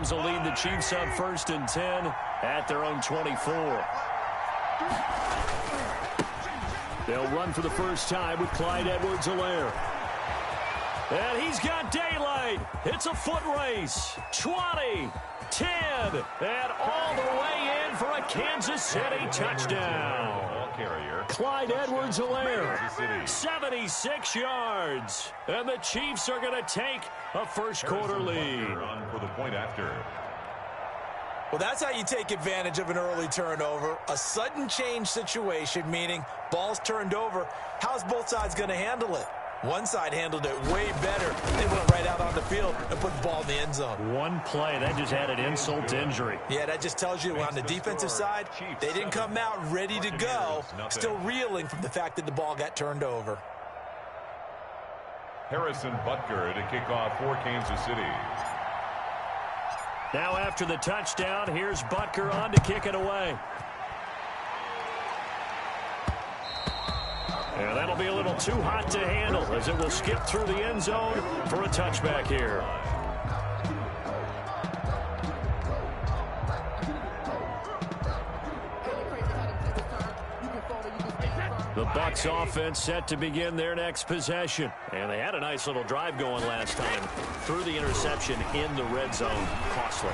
Mahomes will lead the Chiefs up 1st and 10 at their own 24. They'll run for the first time with Clyde Edwards-Helaire. And he's got daylight. It's a foot race. 20, 10, and all the way in for a Kansas City touchdown. Clyde Edwards-Helaire, 76 yards. And the Chiefs are going to take a first-quarter lead. For the point after. Well, that's how you take advantage of an early turnover. A sudden change situation, meaning ball's turned over. How's both sides going to handle it? One side handled it way better. They went right out on the field and put the ball in the end zone. One play, that just added insult to injury. Yeah, that just tells you on the defensive side, they didn't come out ready to go, still reeling from the fact that the ball got turned over. Harrison Butker to kick off for Kansas City. Now after the touchdown, here's Butker on to kick it away. And that'll be a little too hot to handle as it will skip through the end zone for a touchback here. The Bucs offense set to begin their next possession. And they had a nice little drive going last time. Through the interception in the red zone. Costly.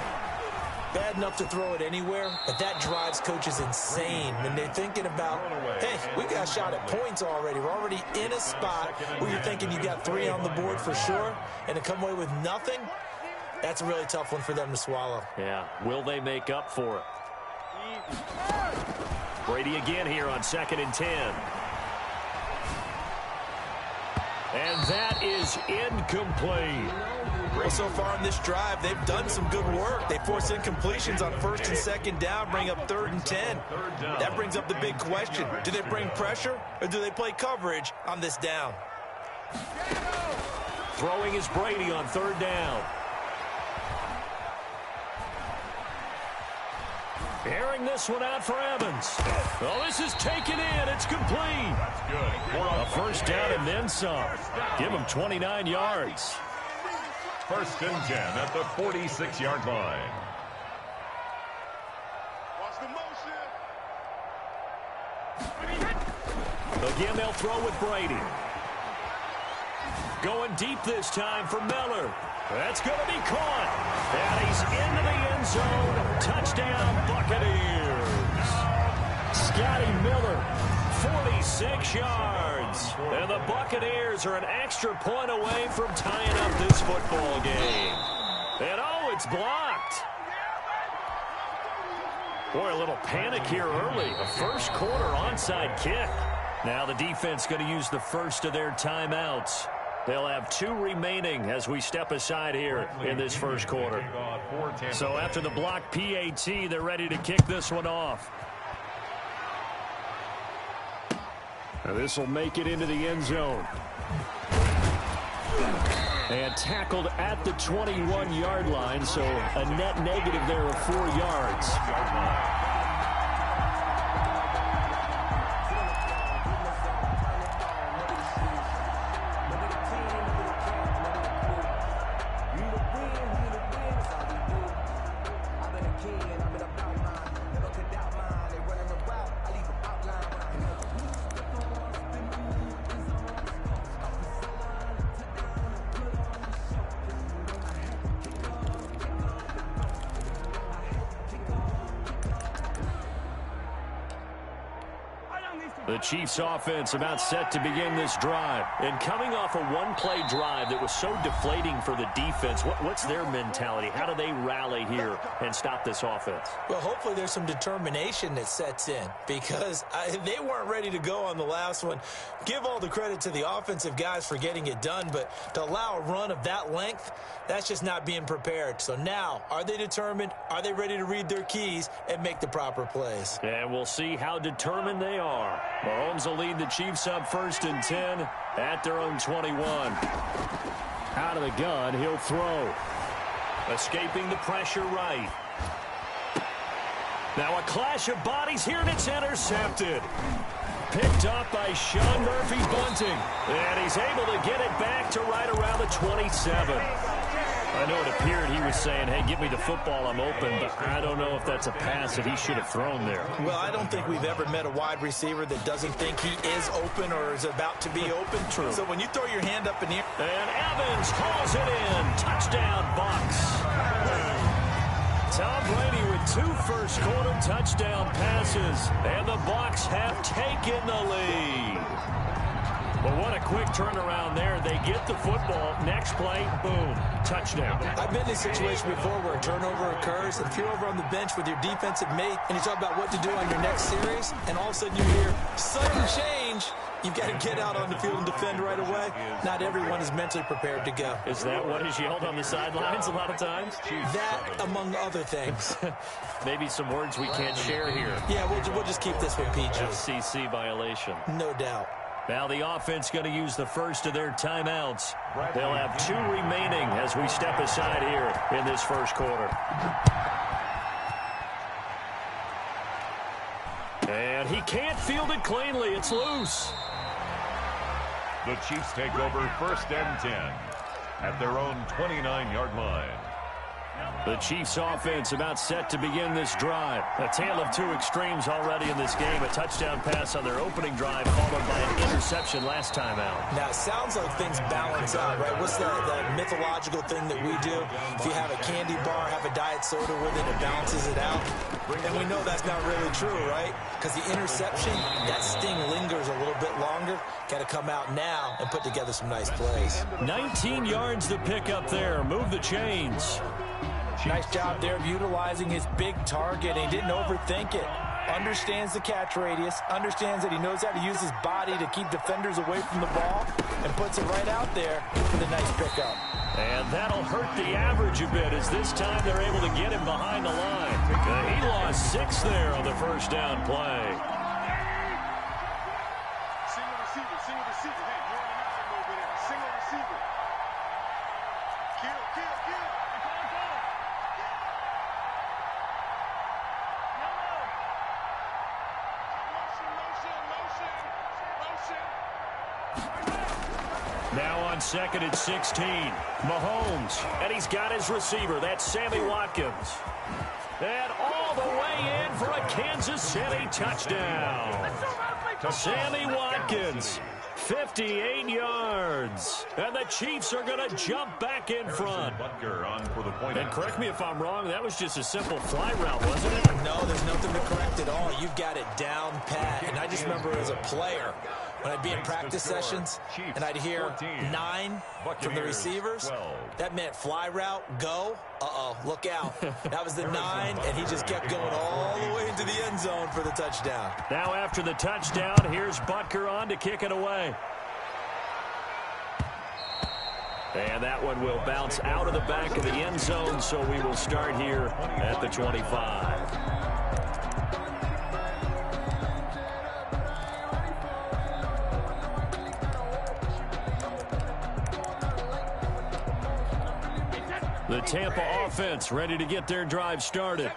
Bad enough to throw it anywhere, but that drives coaches insane when they're thinking about, hey, we got a shot at points already. We're already in a spot where you're thinking you got 3 on the board for sure, and to come away with nothing, that's a really tough one for them to swallow. Yeah, will they make up for it? Brady again here on 2nd and 10. And that is incomplete. Well, so far in this drive, they've done some good work. They force incompletions on 1st and 2nd down, bring up 3rd and 10. That brings up the big question. Do they bring pressure or do they play coverage on this down? Throwing is Brady on 3rd down. Airing this one out for Evans. Oh, this is taken in. It's complete. That's good. A first down and then some. Give him 29 yards. 1st and 10 at the 46-yard line. Again, they'll throw with Brady. Going deep this time for Miller. That's going to be caught. And he's into the end zone. Touchdown, Buccaneers. Scotty Miller, 46 yards. And the Buccaneers are an extra point away from tying up this football game. And oh, it's blocked. Boy, a little panic here early. A first-quarter onside kick. Now the defense going to use the first of their timeouts. They'll have 2 remaining as we step aside here in this first quarter. So after the block PAT, they're ready to kick this one off. Now this will make it into the end zone. And tackled at the 21-yard line, so a net negative there of 4 yards. The Chiefs offense about set to begin this drive. And coming off a one-play drive that was so deflating for the defense, what's their mentality? How do they rally here and stop this offense? Well, hopefully there's some determination that sets in because they weren't ready to go on the last one. Give all the credit to the offensive guys for getting it done, but to allow a run of that length, that's just not being prepared. So now, are they determined? Are they ready to read their keys and make the proper plays? And we'll see how determined they are. Mahomes will lead the Chiefs up 1st and 10 at their own 21. Out of the gun, he'll throw. Escaping the pressure right. Now a clash of bodies here, and it's intercepted. Picked up by Sean Murphy-Bunting. And he's able to get it back to right around the 27. I know it appeared he was saying, hey, give me the football, I'm open, but I don't know if that's a pass that he should have thrown there. Well, I don't think we've ever met a wide receiver that doesn't think he is open or is about to be open. True. So when you throw your hand up in the air. And Evans calls it in. Touchdown, Bucs. Tom Brady with 2 first-quarter touchdown passes, and the Bucs have taken the lead. But what a quick turnaround there. They get the football. Next play, boom, touchdown. I've been in a situation before where a turnover occurs, and if you're over on the bench with your defensive mate and you talk about what to do on your next series, and all of a sudden you hear sudden change, you've got to get out on the field and defend right away. Not everyone is mentally prepared to go. Is that what is yelled on the sidelines a lot of times? That, among other things. Maybe some words we can't share here. Yeah, we'll just keep this one PG. FCC violation. No doubt. Now the offense going to use the first of their timeouts. They'll have 2 remaining as we step aside here in this first quarter. And he can't field it cleanly. It's loose. The Chiefs take over 1st and 10 at their own 29-yard line. The Chiefs offense about set to begin this drive. A tale of 2 extremes already in this game. A touchdown pass on their opening drive, followed by an interception last time out. Now, it sounds like things balance out, right? What's the mythological thing that we do? If you have a candy bar, have a diet soda with it, it balances it out. And we know that's not really true, right? Because the interception, that sting lingers a little bit longer. Got to come out now and put together some nice plays. 19 yards to pick up there. Move the chains. Nice job there of utilizing his big target. He didn't overthink it. Understands the catch radius. Understands that he knows how to use his body to keep defenders away from the ball. And puts it right out there for the nice pickup. And that'll hurt the average a bit as this time they're able to get him behind the line. He lost 6 there on the first down play. Single receiver. Hey, you're on the move over there. Single receiver. Kill. Now on 2nd and 16, Mahomes, and he's got his receiver. That's Sammy Watkins. And all the way in for a Kansas City touchdown. Sammy Watkins, 58 yards. And the Chiefs are going to jump back in front. And correct me if I'm wrong, that was just a simple fly route, wasn't it? No, there's nothing to correct at all. You've got it down pat. And I just remember as a player, when I'd be in practice sessions and I'd hear 9 from the receivers, that meant fly route, go. Uh-oh, look out. That was the 9, and he just kept going all the way into the end zone for the touchdown. Now after the touchdown, here's Butker on to kick it away. And that one will bounce out of the back of the end zone, so we will start here at the 25. The Tampa offense ready to get their drive started.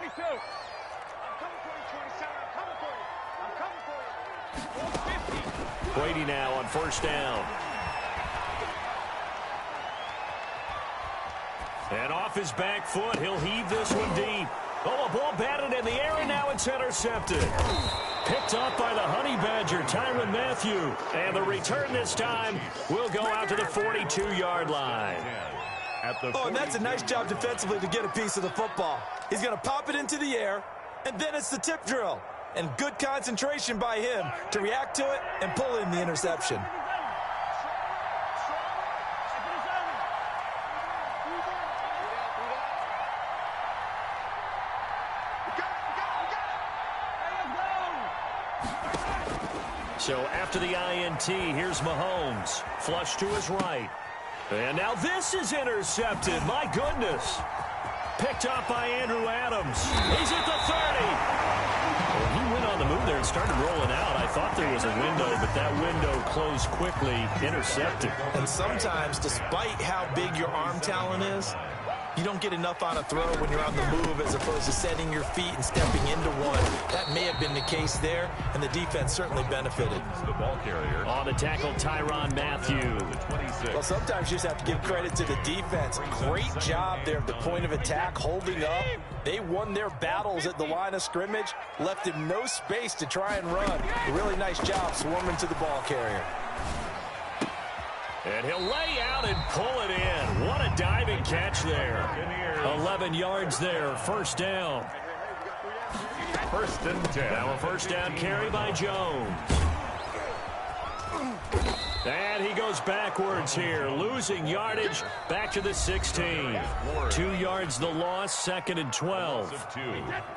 Brady now on first down. And off his back foot, he'll heave this one deep. Oh, a ball batted in the air, and now it's intercepted. Picked up by the Honey Badger, Tyrann Mathieu. And the return this time will go out to the 42-yard line. Oh, and that's a nice job defensively to get a piece of the football. He's going to pop it into the air, and then it's the tip drill. And good concentration by him to react to it and pull in the interception. So after the INT, here's Mahomes. Flush to his right. And now this is intercepted. My goodness. Picked up by Andrew Adams. He's at the 30. Well, he went on the move there and started rolling out. I thought there was a window, but that window closed quickly. Intercepted. And sometimes, despite how big your arm talent is, you don't get enough on a throw when you're on the move as opposed to setting your feet and stepping into one. That may have have been the case there, and the defense certainly benefited. The ball carrier. On the tackle, Tyrann Mathieu. Well, sometimes you just have to give credit to the defense. Great job there at the point of attack, holding up. They won their battles at the line of scrimmage, left him no space to try and run. A really nice job swarming to the ball carrier. And he'll lay out and pull it in. What a diving catch there. 11 yards there, first down. First and 10. Now a first down carry by Jones. And he goes backwards here, losing yardage back to the 16. 2 yards the loss, 2nd and 12.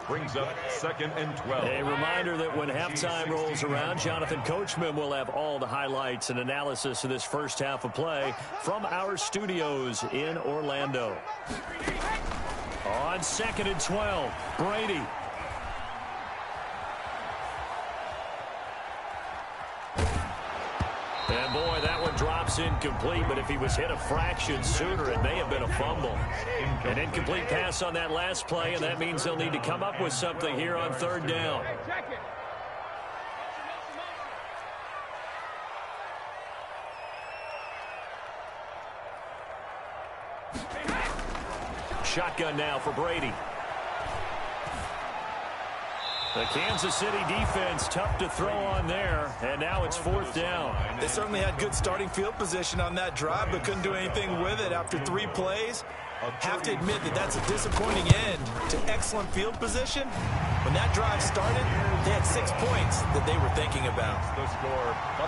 Brings up 2nd and 12. A reminder that when halftime rolls around, Jonathan Coachman will have all the highlights and analysis of this first half of play from our studios in Orlando. On 2nd and 12, Brady. And boy, that one drops incomplete, but if he was hit a fraction sooner, it may have been a fumble. An incomplete pass on that last play, and that means they'll need to come up with something here on 3rd down. Shotgun now for Brady. The Kansas City defense tough to throw on there, and now it's 4th down. They certainly had good starting field position on that drive, but couldn't do anything with it after 3 plays. Have to admit that that's a disappointing end to excellent field position. When that drive started, they had 6 points that they were thinking about.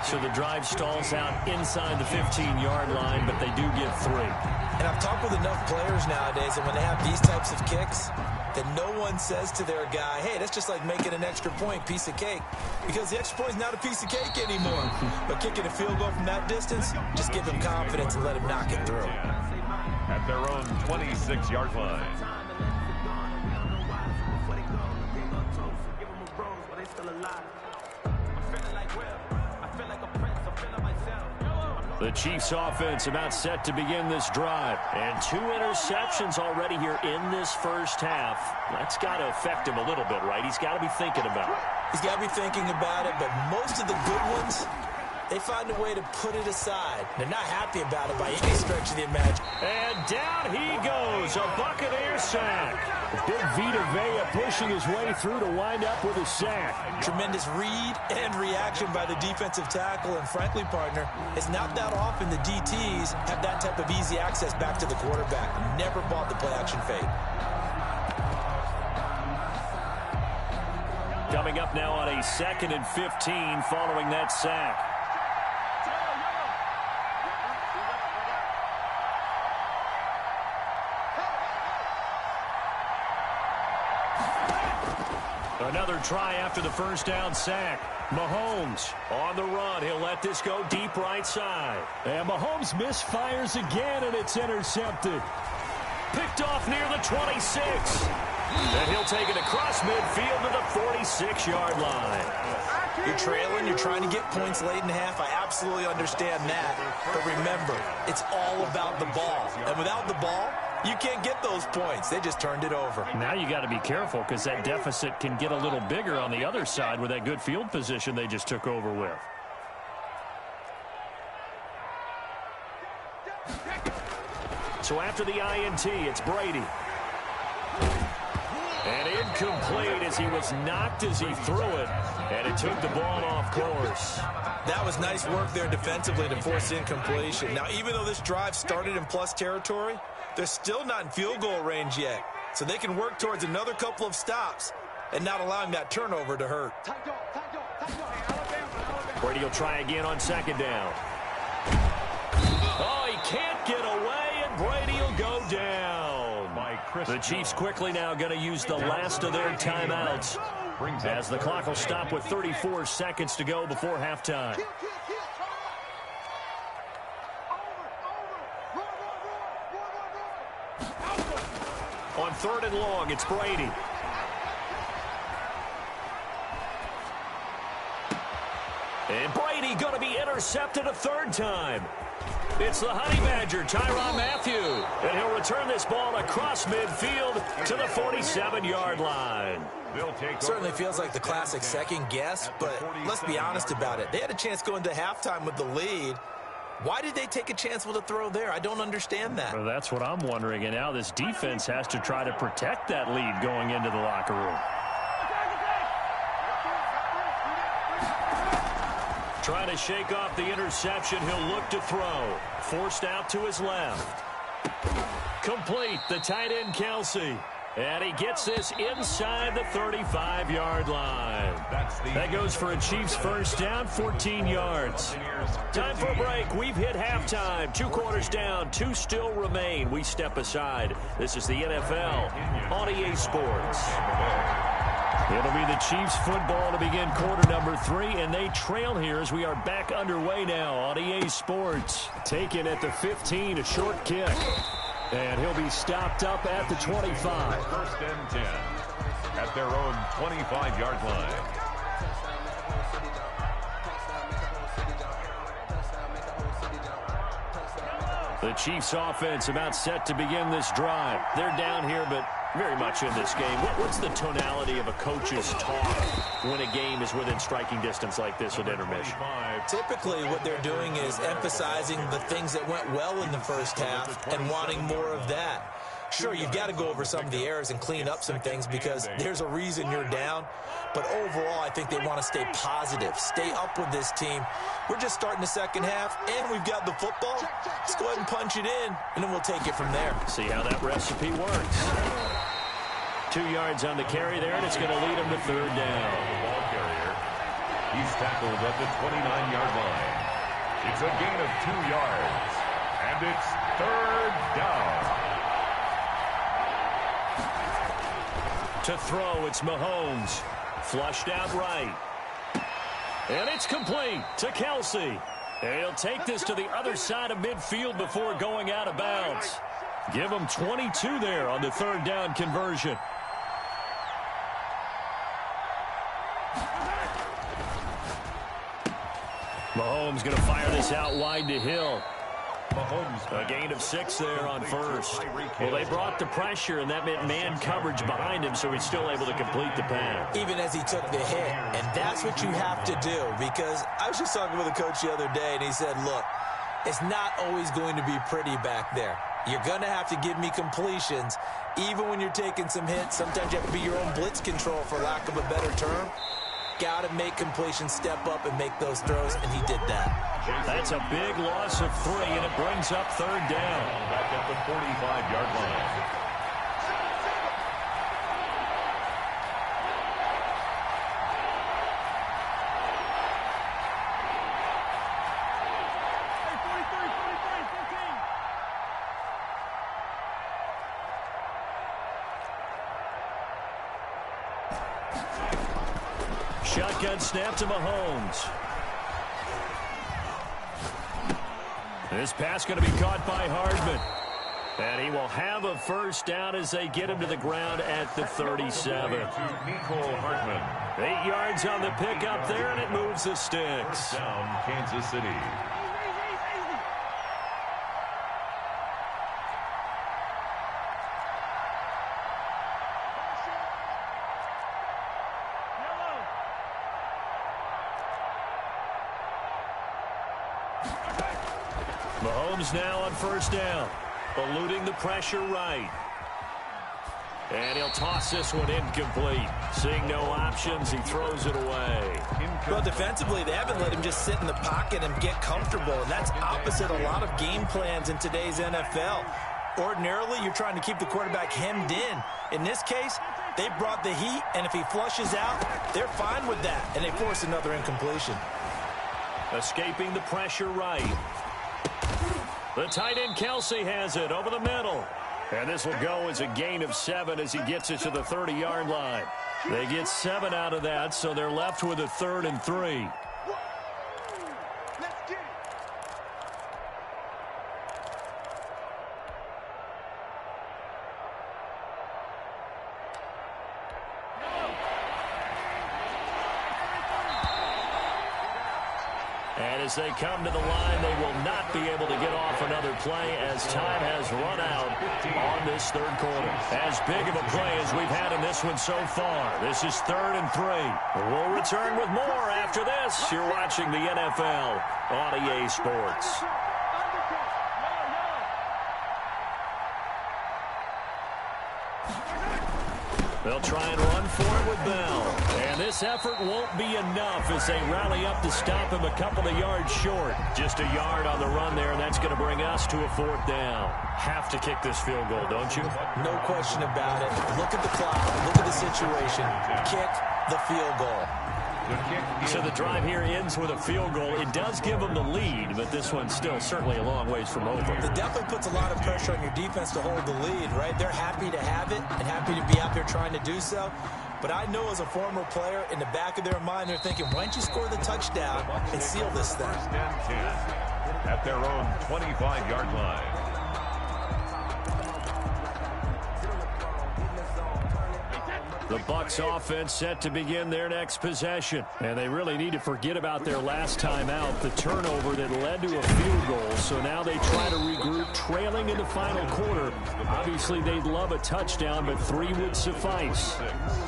So the drive stalls out inside the 15-yard line, but they do get 3. And I've talked with enough players nowadays, and when they have these types of kicks, that no one says to their guy, hey, that's just like making an extra point, piece of cake. Because the extra point is not a piece of cake anymore. But kicking a field goal from that distance, just give him confidence and let him knock it through. At their own 26-yard line. The Chiefs offense about set to begin this drive. And 2 interceptions already here in this first half. That's got to affect him a little bit, right? He's got to be thinking about it. He's got to be thinking about it, but most of the good ones, they find a way to put it aside. They're not happy about it by any stretch of the imagination. And down he goes, a Buccaneer sack. Big Vita Vea pushing his way through to wind up with a sack. Tremendous read and reaction by the defensive tackle, and frankly, partner, it's not that often the DTs have that type of easy access back to the quarterback. Never bought the play-action fade. Coming up now on a 2nd and 15 following that sack. Another try after the first down sack. Mahomes on the run. He'll let this go deep right side. And Mahomes misfires again, and it's intercepted. Picked off near the 26. And he'll take it across midfield to the 46-yard line. You're trailing. You're trying to get points late in the half. I absolutely understand that. But remember, it's all about the ball. And without the ball, you can't get those points. They just turned it over. Now you got to be careful because that deficit can get a little bigger on the other side with that good field position they just took over with. So after the INT, it's Brady. And incomplete as he was knocked as he threw it. And it took the ball off course. That was nice work there defensively to force incompletion. Now, even though this drive started in plus territory, they're still not in field goal range yet. So they can work towards another couple of stops and not allowing that turnover to hurt. Brady will try again on 2nd down. Oh, he can't get away, and Brady will go down. The Chiefs quickly now going to use the last of their timeouts as the clock will stop with 34 seconds to go before halftime. On 3rd and long, it's Brady. And Brady going to be intercepted a 3rd time. It's the Honey Badger, Tyrann Mathieu. And he'll return this ball across midfield to the 47-yard line. Certainly feels like the classic second guess, but let's be honest about it. They had a chance going to halftime with the lead. Why did they take a chance with a throw there? I don't understand that. Well, that's what I'm wondering. And now this defense has to try to protect that lead going into the locker room. Trying to shake off the interception. He'll look to throw. Forced out to his left. Complete. The tight end, Kelsey. And he gets this inside the 35-yard line. That goes for a Chiefs first down, 14 yards. Time for a break. We've hit halftime. 2 quarters down, 2 still remain. We step aside. This is the NFL on EA Sports. It'll be the Chiefs football to begin quarter number 3, and they trail here as we are back underway now on EA Sports. Taken at the 15, a short kick. And he'll be stopped up at the 25. First and 10 at their own 25-yard line. The Chiefs offense about set to begin this drive. They're down here, but very much in this game. What's the tonality of a coach's talk when a game is within striking distance like this with intermission? Typically, what they're doing is emphasizing the things that went well in the first half and wanting more of that. Sure, you've got to go over some of the errors and clean up some things because there's a reason you're down. But overall, I think they want to stay positive, stay up with this team. We're just starting the second half, and we've got the football. Let's go ahead and punch it in, and then we'll take it from there. See how that recipe works. 2 yards on the carry there, and it's going to lead him to third down. Ball carrier. He's tackled at the 29-yard line. It's a gain of 2 yards, and it's third down. To throw, it's Mahomes. Flushed out right. And it's complete to Kelsey. And he'll take this to the other side of midfield before going out of bounds. Give him 22 there on the third down conversion. Mahomes going to fire this out wide to Hill. A gain of 6 there on first. Well, they brought the pressure, and that meant man coverage behind him, so he's still able to complete the pass. Even as he took the hit, and that's what you have to do, because I was just talking with a coach the other day, and he said, look, it's not always going to be pretty back there. You're going to have to give me completions, even when you're taking some hits. Sometimes you have to be your own blitz control, for lack of a better term. Got to make completions, step up, and make those throws, and he did that. That's a big loss of 3, and it brings up third down. Back at the 45-yard line. Shotgun snap to Mahomes. This pass going to be caught by Hardman. And he will have a first down as they get him to the ground at the 37. 8 yards on the pickup there, and it moves the sticks. Down Kansas City. Mahomes now on first down, eluding the pressure right. And he'll toss this one incomplete. Seeing no options, he throws it away. Well, defensively, they haven't let him just sit in the pocket and get comfortable, and that's opposite a lot of game plans in today's NFL. Ordinarily, you're trying to keep the quarterback hemmed in. In this case, they brought the heat, and if he flushes out, they're fine with that, and they force another incompletion. Escaping the pressure right. The tight end Kelsey has it over the middle. And this will go as a gain of 7 as he gets it to the 30-yard line. They get 7 out of that, so they're left with a 3rd and 3. as they come to the line. They will not be able to get off another play as time has run out on this third quarter. As big of a play as we've had in this one so far. This is 3rd and 3. We'll return with more after this. You're watching the NFL on EA Sports. They'll try and run for it with Bell. And this effort won't be enough as they rally up to stop him a couple of yards short. Just a yard on the run there, and that's going to bring us to a 4th down. Have to kick this field goal, don't you? No question about it. Look at the clock. Look at the situation. Kick the field goal. So the drive here ends with a field goal. It does give them the lead, but this one's still certainly a long ways from over. It definitely puts a lot of pressure on your defense to hold the lead, right? They're happy to have it and happy to be out there trying to do so. But I know as a former player, in the back of their mind, they're thinking, why don't you score the touchdown and seal this thing? At their own 25-yard line. The Bucs offense set to begin their next possession. And they really need to forget about their last time out, the turnover that led to a field goal. So now they try to regroup, trailing in the final quarter. Obviously, they'd love a touchdown, but 3 would suffice.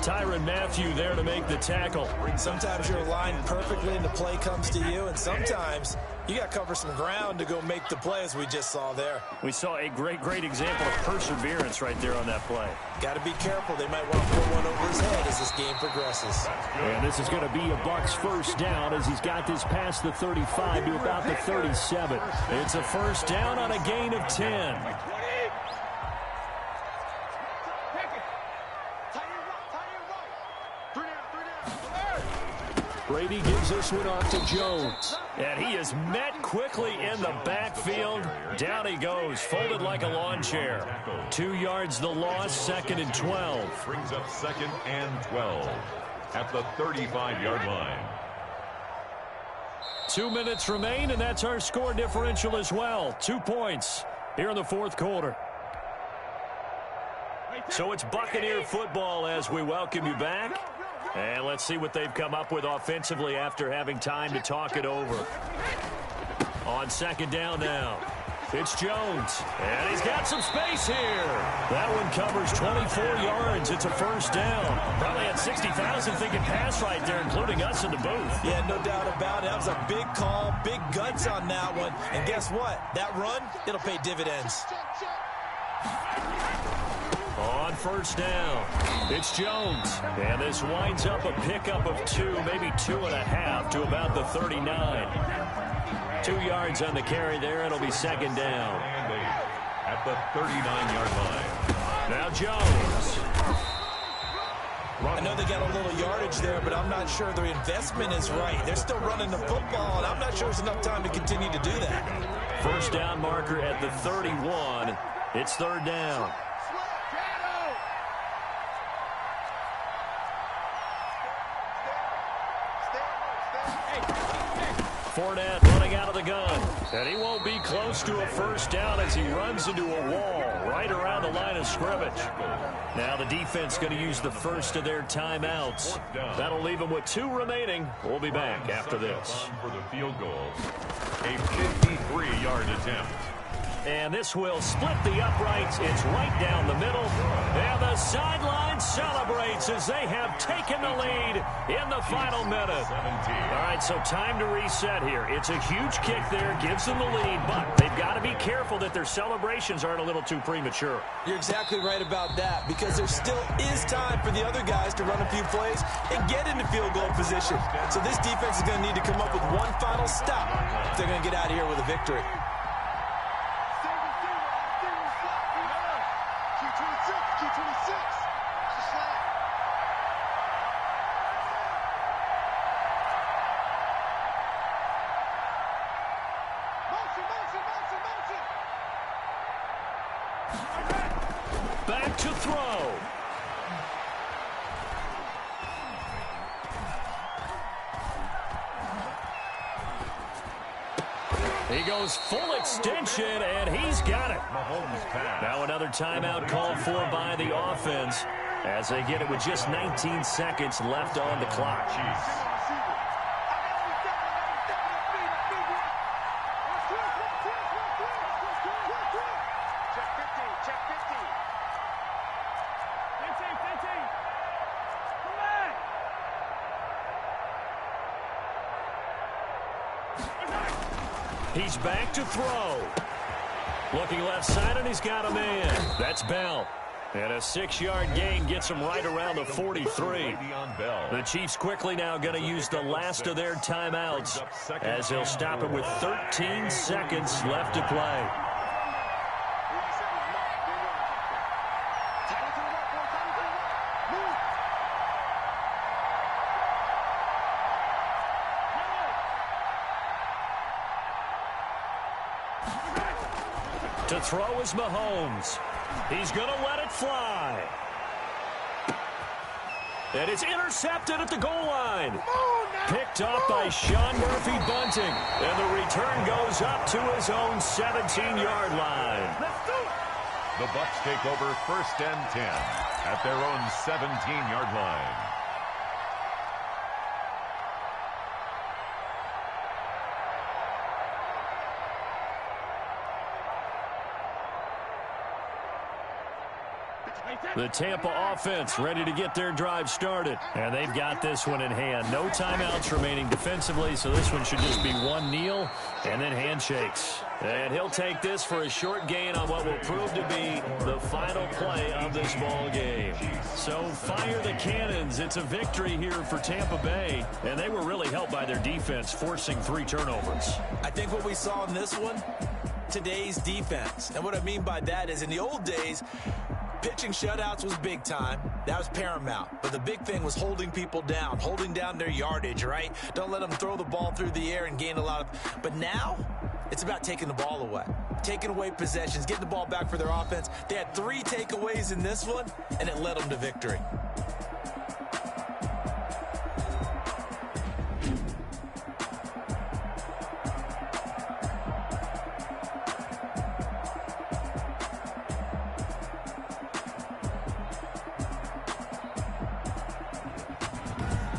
Tyrann Mathieu there to make the tackle. Sometimes you're aligned perfectly and the play comes to you, and sometimes you got to cover some ground to go make the play, as we just saw there. We saw a great example of perseverance right there on that play. Got to be careful. They might want to put one over his head as this game progresses. And this is going to be a Bucs first down as he's got this past the 35 to about the 37. It's a first down on a gain of 10. Brady gives this one off to Jones. And he is met quickly in the backfield. Down he goes, folded like a lawn chair. 2 yards the loss, 2nd and 12. Brings up 2nd and 12 at the 35-yard line. 2 minutes remain, and that's our score differential as well. 2 points here in the 4th quarter. So it's Buccaneer football as we welcome you back. And let's see what they've come up with offensively after having time to talk it over. On 2nd down now, it's Jones. And he's got some space here. That one covers 24 yards. It's a first down. Probably had 60,000 thinking pass right there, including us in the booth. Yeah, no doubt about it. That was a big call, big guts on that one. And guess what? That run, it'll pay dividends. On first down, it's Jones. And this winds up a pickup of 2, maybe 2.5 to about the 39. 2 yards on the carry there. It'll be 2nd down. At the 39-yard line. Now Jones. I know they got a little yardage there, but I'm not sure their investment is right. They're still running the football, and I'm not sure there's enough time to continue to do that. First down marker at the 31. It's 3rd down. Fournette running out of the gun. And he won't be close to a first down as he runs into a wall right around the line of scrimmage. Now the defense going to use the first of their timeouts. That'll leave them with 2 remaining. We'll be back after this. For the field goal, a 53-yard attempt. And this will split the uprights. It's right down the middle. And the sideline celebrates as they have taken the lead in the final minute. All right, so time to reset here. It's a huge kick there, gives them the lead, but they've got to be careful that their celebrations aren't a little too premature. You're exactly right about that, because there still is time for the other guys to run a few plays and get into field goal position. So this defense is going to need to come up with one final stop if they're going to get out of here with a victory. Back to throw. He goes full extension, and he's got it. Now another timeout called for by the offense as they get it with just 19 seconds left on the clock. He's back to throw. Looking left side, and he's got a man. That's Bell. And a 6-yard gain gets him right around the 43. The Chiefs quickly now going to use the last of their timeouts as they'll stop it with 13 seconds left to play. To throw is Mahomes. He's going to let it fly. And it's intercepted at the goal line. Picked off by Sean Murphy-Bunting. And the return goes up to his own 17-yard line. The Bucs take over 1st and 10 at their own 17-yard line. The Tampa offense ready to get their drive started. And they've got this one in hand. No timeouts remaining defensively, so this one should just be one kneel and then handshakes. And he'll take this for a short gain on what will prove to be the final play of this ball game. So fire the cannons. It's a victory here for Tampa Bay. And they were really helped by their defense, forcing 3 turnovers. I think what we saw in this one, today's defense. And what I mean by that is in the old days, pitching shutouts was big time. That was paramount. But the big thing was holding people down, holding down their yardage, right? Don't let them throw the ball through the air and gain a lot of... But now, it's about taking the ball away. Taking away possessions, getting the ball back for their offense. They had 3 takeaways in this one, and it led them to victory.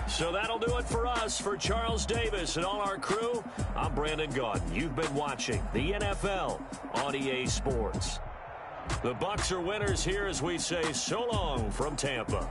So that'll do it for us. For Charles Davis and all our crew, I'm Brandon Gaudin. You've been watching the NFL on EA Sports. The Bucs are winners here as we say so long from Tampa.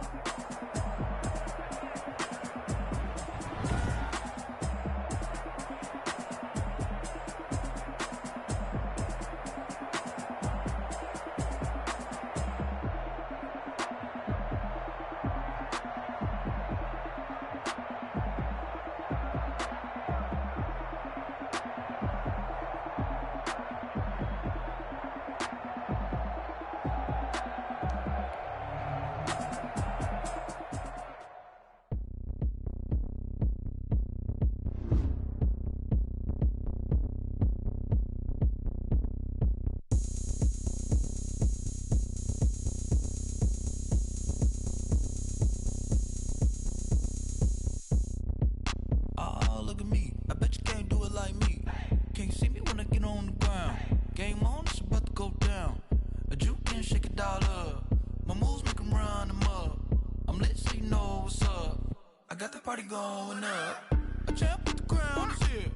Party going up. A champ with the crown is here.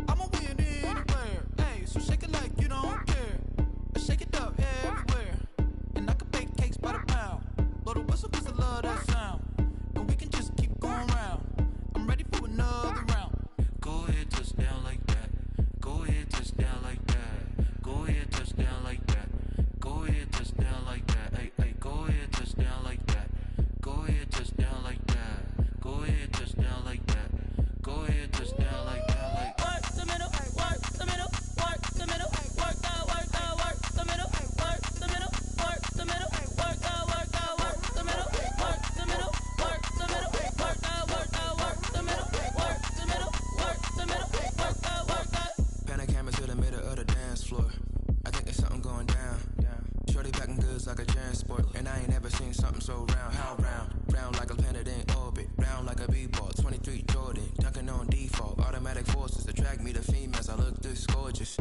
I'ma win anywhere. Hey, so shake it like you don't care. I shake it up everywhere. And I can bake cakes by the pound. Blow the whistle cause I love that sound. And we can just keep going round. I'm ready for another round. Go ahead, touch down like that. Go ahead, touch down like that. Go ahead, touch down like that. Go ahead, touch down like that. Hey, hey, go ahead, touch down like that. Go ahead, touch down like that. Go ahead, touch down like that. Go ahead, touch down like that. Like work the middle, work the middle, work the middle, work the middle, work the middle, work the middle, work the middle, work the middle, work the middle, work the middle, work the middle, work the middle, work the. Pan a camera to the middle of the dance floor. I think there's something going down. Shorty packing goods like a transport, and I ain't never seen something so round. How round? Round like a planet in orbit, round like a b-ball. 23 Jordan, dunking on default. Automatic forces attract me to females. I look this gorgeous.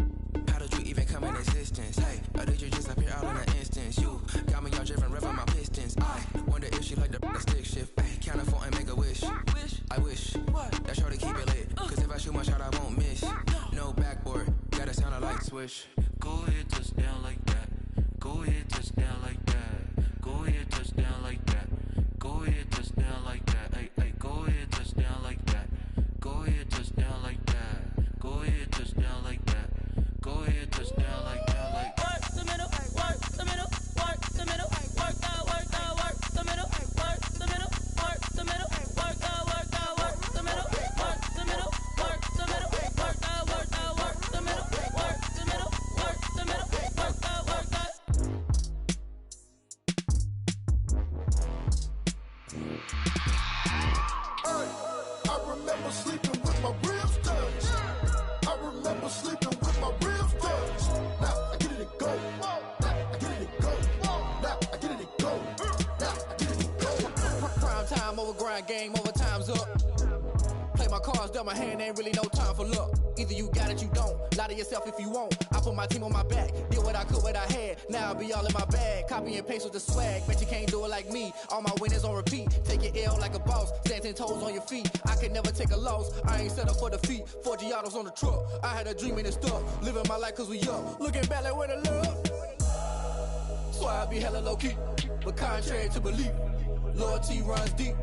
How did you even come in existence? Hey, or did you just appear out in an instance? You got me all driven, revving my pistons. I wonder if she like the stick shift. Hey, count it 4 and make a wish. I wish that shorty keep it lit. Cause if I shoot my shot, I won't miss. No backboard, gotta sound a light swish. Go ahead, touch down like that. Go ahead, touch down like that. Go ahead, touch down like that. Go ahead, touch down like that. Hey, hey, go ahead, touch down like that. Go ahead, touch down like that. Go remember sleeping with my ribs touched. I remember sleeping with my ribs touched. Now I get it and go. Now I get it and go. Now I get it and go. Now I get it and go. Prime time over grind game, over time's up. Play my cards, dealt my hand, ain't really no time for luck. Either you got it, you don't. Lie to yourself if you won't. I put my team on my back, did what I could, what I had. Now I'll be all in my bag, copy and paste with the swag. Bet you can't do it like me. All my winners on repeat. Take your L like a boss, stand 10 toes on your feet. I can never take a loss. I ain't set up for defeat. 4 Giottos on the truck. I had a dream and it stuck. Living my life cause we up. Looking back like where the love. So I be hella low key, but contrary to belief, loyalty runs deep.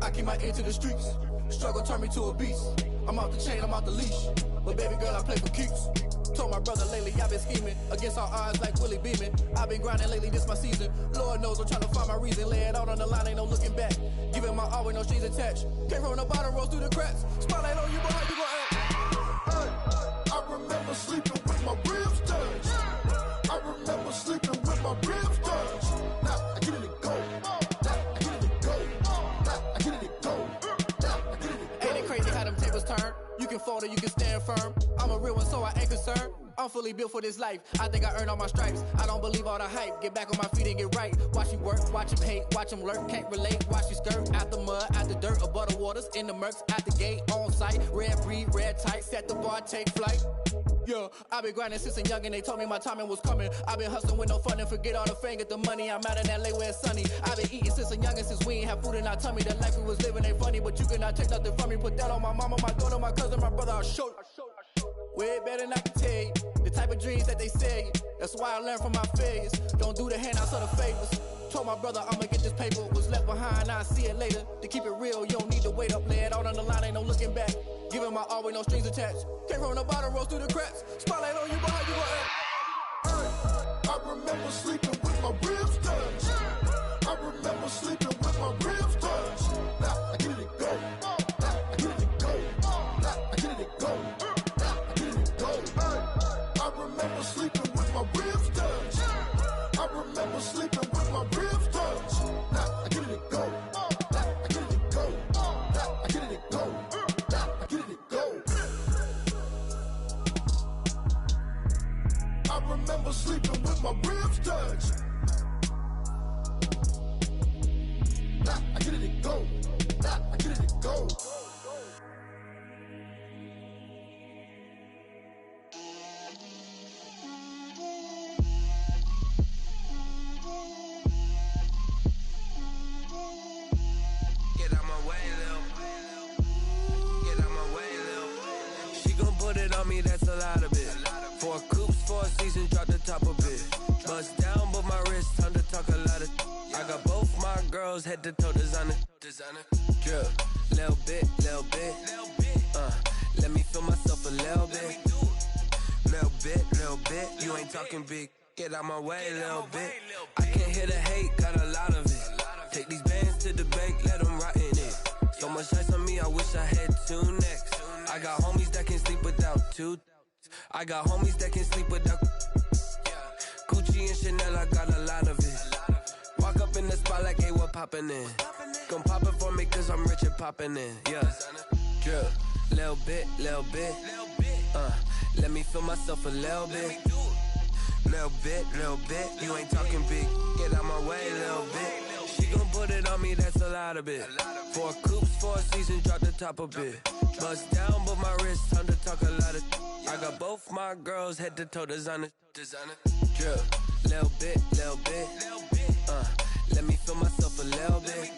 I keep my ear to the streets. Struggle turned me to a beast. I'm off the chain, I'm off the leash. But baby girl, I play for keeps. Told my brother lately, I've been scheming against all odds like Willie Beeman. I've been grinding lately, this my season. Lord knows I'm trying to find my reason. Lay it out on the line, ain't no looking back. Giving my all with no strings attached. Came from the bottom, rose through the cracks. Spotlight on you, but how you gon' act? Hey, I remember sleeping with my ribs touched. I remember sleeping with my ribs touched. Now I get it and go. Now I get it and go. Now I get it and go. Ain't it crazy how them tables turn? You can fold or you can stand firm. I'm a real one, so I ain't concerned. I'm fully built for this life. I think I earned all my stripes. I don't believe all the hype. Get back on my feet and get right. Watch you work, watch him hate, watch him lurk. Can't relate, watch you skirt. Out the mud, out the dirt, above the waters, in the murks, out the gate, on site. Red breed, red tight, set the bar, take flight. Yeah, I been grinding since a young and they told me my timing was coming. I been hustling with no fun and forget all the fame, get the money. I'm out in LA where it's sunny. I been eating since a young and since we ain't have food in our tummy. The life we was living ain't funny, but you cannot take nothing from me. Put that on my mama, my daughter, my cousin, my brother, I'll show you. Way better than I can tell you. The type of dreams that they sell you. That's why I learned from my failures. Don't do the handouts or the favors. Told my brother I'ma get this paper. Was left behind, I'll see it later. To keep it real, you don't need to wait up. Lay it out on the line, ain't no looking back. Giving my all with no strings attached. Came from the bottom, rose through the cracks. Spotlight on you, but how you gon' act? I remember sleeping with my ribs touched. I remember sleeping with my ribs touched. Now I get it and go. Now I get it and go. Now I get it and go. Now I get it and go. I remember sleeping with my ribs touched. I remember sleeping with my ribs touched. Now I get it and go. Now I get it and go. Now I get it and go. Now I get it and go. I remember sleeping with my ribs touched. Now I get it and go. Now I get it and go. Get out my way, Lil. Get out my way, Lil. She gon' put it on me, that's a lot of it. 4 coops, 4 seasons, drop the top a bit. Bust down, but my wrist, time to talk a lot of. I got both my girls, head to toe designer. Drip, little bit, little bit. Let me feel myself a little bit. Little bit, you ain't talking big. Get out my way, little bit. I can't hear the hate, got a lot of it. Take these bands to the bank, let them rot in it. So much ice on me, I wish I had 2 necks. I got homies that can sleep without 2. I got homies that can sleep without Gucci and Chanel, I got a lot of it. Walk up in the spot like, hey, what poppin' in? Gon' pop it for me cause I'm rich and poppin' in. Yeah, drip, little bit, little bit. Let me feel myself a little bit. Little bit, you ain't talking big. Get out my way, little bit. She gon' put it on me, that's a lot of it. 4 coops, 4 seasons, drop the top a bit. Bust down, but my wrist, time to talk a lot of. I got both my girls, head to toe designer. Drip, little bit, little bit. Let me feel myself a little bit.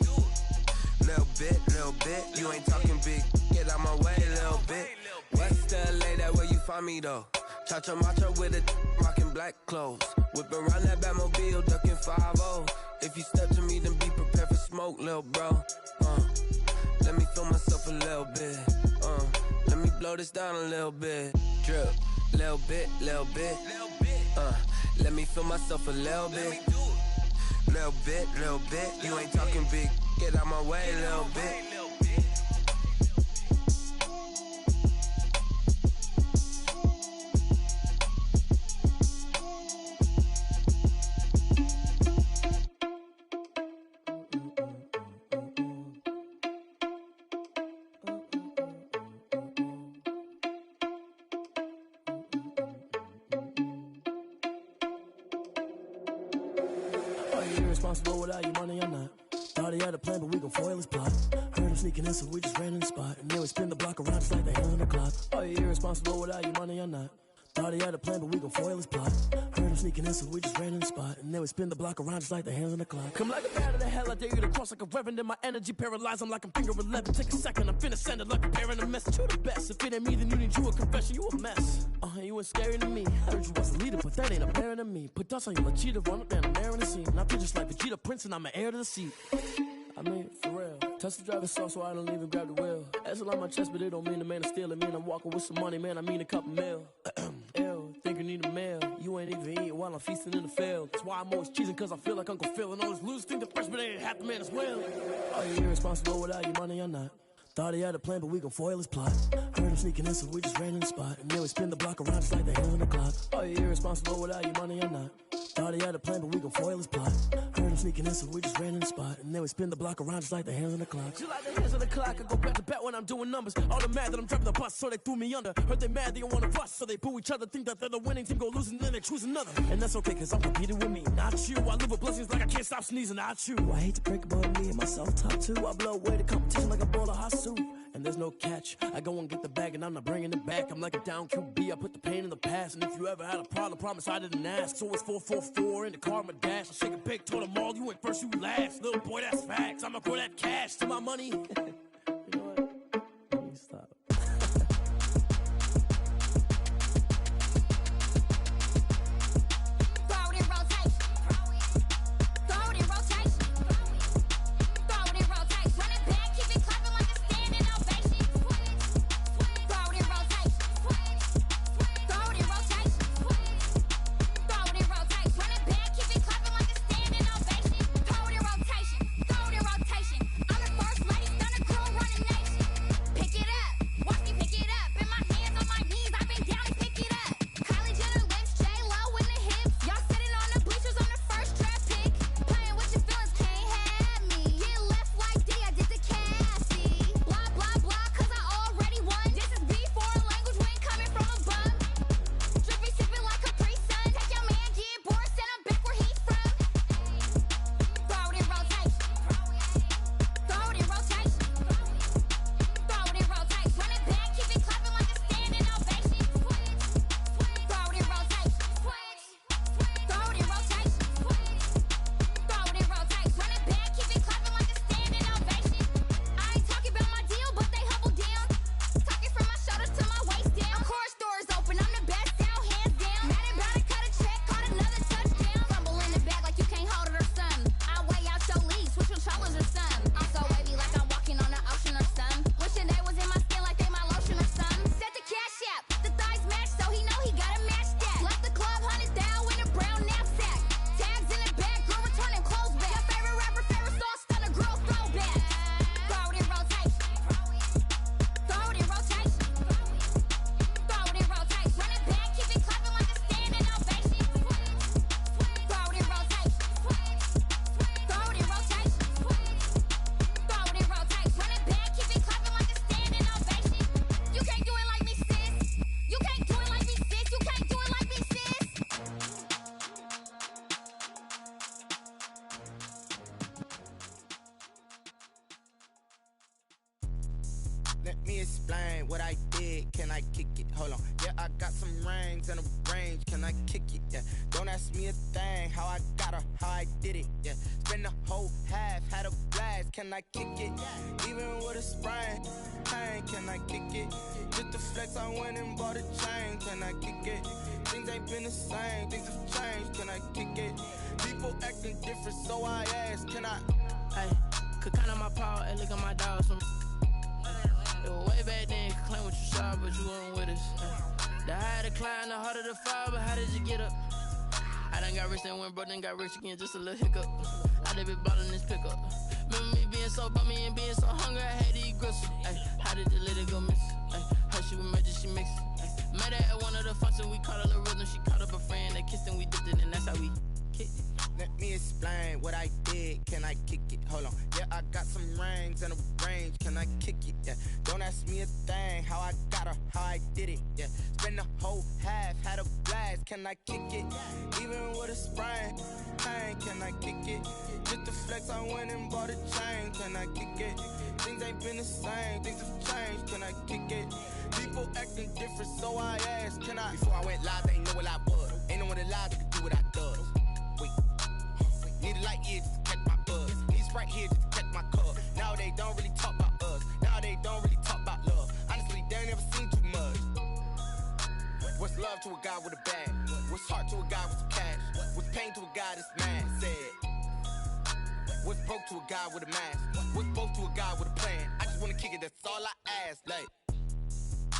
Little bit, you ain't talking big. Get out my way, little bit. West LA, that where you find me though. Cha-cha matcha with a rockin' black clothes. Whippin' around that Batmobile, duckin' 5-0. If you step to me, then be prepared for smoke, lil' bro. Let me feel myself a little bit. Let me blow this down a little bit. Drip, little bit, little bit. Let me feel myself a little bit. Little bit, you ain't talking big. Get out my way, little bit. you irresponsible without your money or not? Thought he had a plan, but we gon' foil his plot. Heard him sneaking in, so we just ran in the spot. And then we spin the block around just like the hand on the clock. Are you irresponsible without your money or not? Thought he had a plan, but we gon' foil his plot. Heard him sneaking in, so we just ran in the spot. And then we spin the block around just like the hands on the clock. Come like a bat of the hell, I dare you to cross like a reverend. In my energy paralyzed, I'm like I'm finger 11. Take a second, I'm finna send it like a parent a message. You the best, if it ain't me, then you need you a confession. You a mess, you ain't scary to me. Heard you was a leader, but that ain't apparent to me. Put dust on you like cheetah, run up down the air in the scene. Now feel just like Vegeta Prince, and I'm an heir to the seat. I mean, for real. Touch the driver's soft, so I don't even grab the wheel. That's on my chest, but it don't mean the man is stealing. Mean I'm walking with some money, man, I mean a couple mil. Ew, think you need a meal. You ain't even eating while I'm feasting in the field. That's why I'm always cheesing, cause I feel like Uncle Phil. And all those losers think the freshman ain't half the man as well. Are you irresponsible without your money or not? Thought he had a plan, but we gon' foil his plot. Heard him sneaking in, so we just ran in the spot. And then we spin the block around just like the hand on the clock. Are you irresponsible without your money or not? Thought he had a plan, but we gon' foil his plot. Heard him sneaking in, so we just ran in the spot. And then we spin the block around just like the hands on the clock. Just like the hands on the clock, I go back to back when I'm doing numbers. All the mad that I'm driving the bus, so they threw me under. Heard they mad, they don't wanna bust, so they boo each other. Think that they're the winning team, go losing, then they choose another. And that's okay, cause I'm competing with me, not you. I live with blessings like I can't stop sneezing, not you. I hate to break about me and my self-talk too. I blow away the competition like a bowl of hot soup. And there's no catch. I go and get the bag and I'm not bringing it back. I'm like a down QB, I put the pain in the past. And if you ever had a problem, promise I didn't ask. So it's 444 in the car, my dash. I shake a big, told them all, you went first, you last. Little boy, that's facts. I'ma throw that cash to my money. You know what? Let me stop. Let me explain what I did. Can I kick it? Hold on. Yeah, I got some rings and a range. Can I kick it? Yeah. Don't ask me a thing. How I got her, how I did it. Yeah. Spend the whole half, had a blast. Can I kick it? Even with a sprain. Pain, can I kick it? Just the flex, I went and bought a chain. Can I kick it? Things ain't been the same. Things have changed. Can I kick it? People acting different, so I ask. Can I? Hey, could count on my power and look at my dogs from. It was way back then, could claim what you saw, but you weren't with us. The higher the climb, the harder the fall, but how did you get up? I done got rich, then went broke, then got rich again, just a little hiccup. I done been ballin' this pickup. Remember me being so bummy and being so hungry, I had to eat gristle. Ay, how did you let it go miss? Ay, how she was magic, she mixed. Met her at one of the functions, we caught a little rhythm, she caught up a friend, they kissed and we dipped it, and that's how we kicked it. Let me explain what I did. did, can I kick it? Hold on. Yeah, I got some rings and a range, can I kick it? Yeah, don't ask me a thing, how I got her, how I did it. Yeah, spend the whole half, had a blast, can I kick it? Even with a sprain, pain, can I kick it? Just to flex, I went and bought a chain, can I kick it? Things ain't been the same, things have changed, can I kick it? People acting different, so I asked, can I? Before I went live, they ain't know what I was. Ain't no one alive that could do what I does. Wait, need a light year just to catch my buzz. Need Sprite here just to catch my cup. Now they don't really talk about us. Now they don't really talk about love. Honestly, they ain't never seen too much. What's love to a guy with a bag? What's heart to a guy with some cash? What's pain to a guy that's mad? Said. What's broke to a guy with a mask? What's both to a guy with a plan? I just wanna kick it, that's all I ask. Like,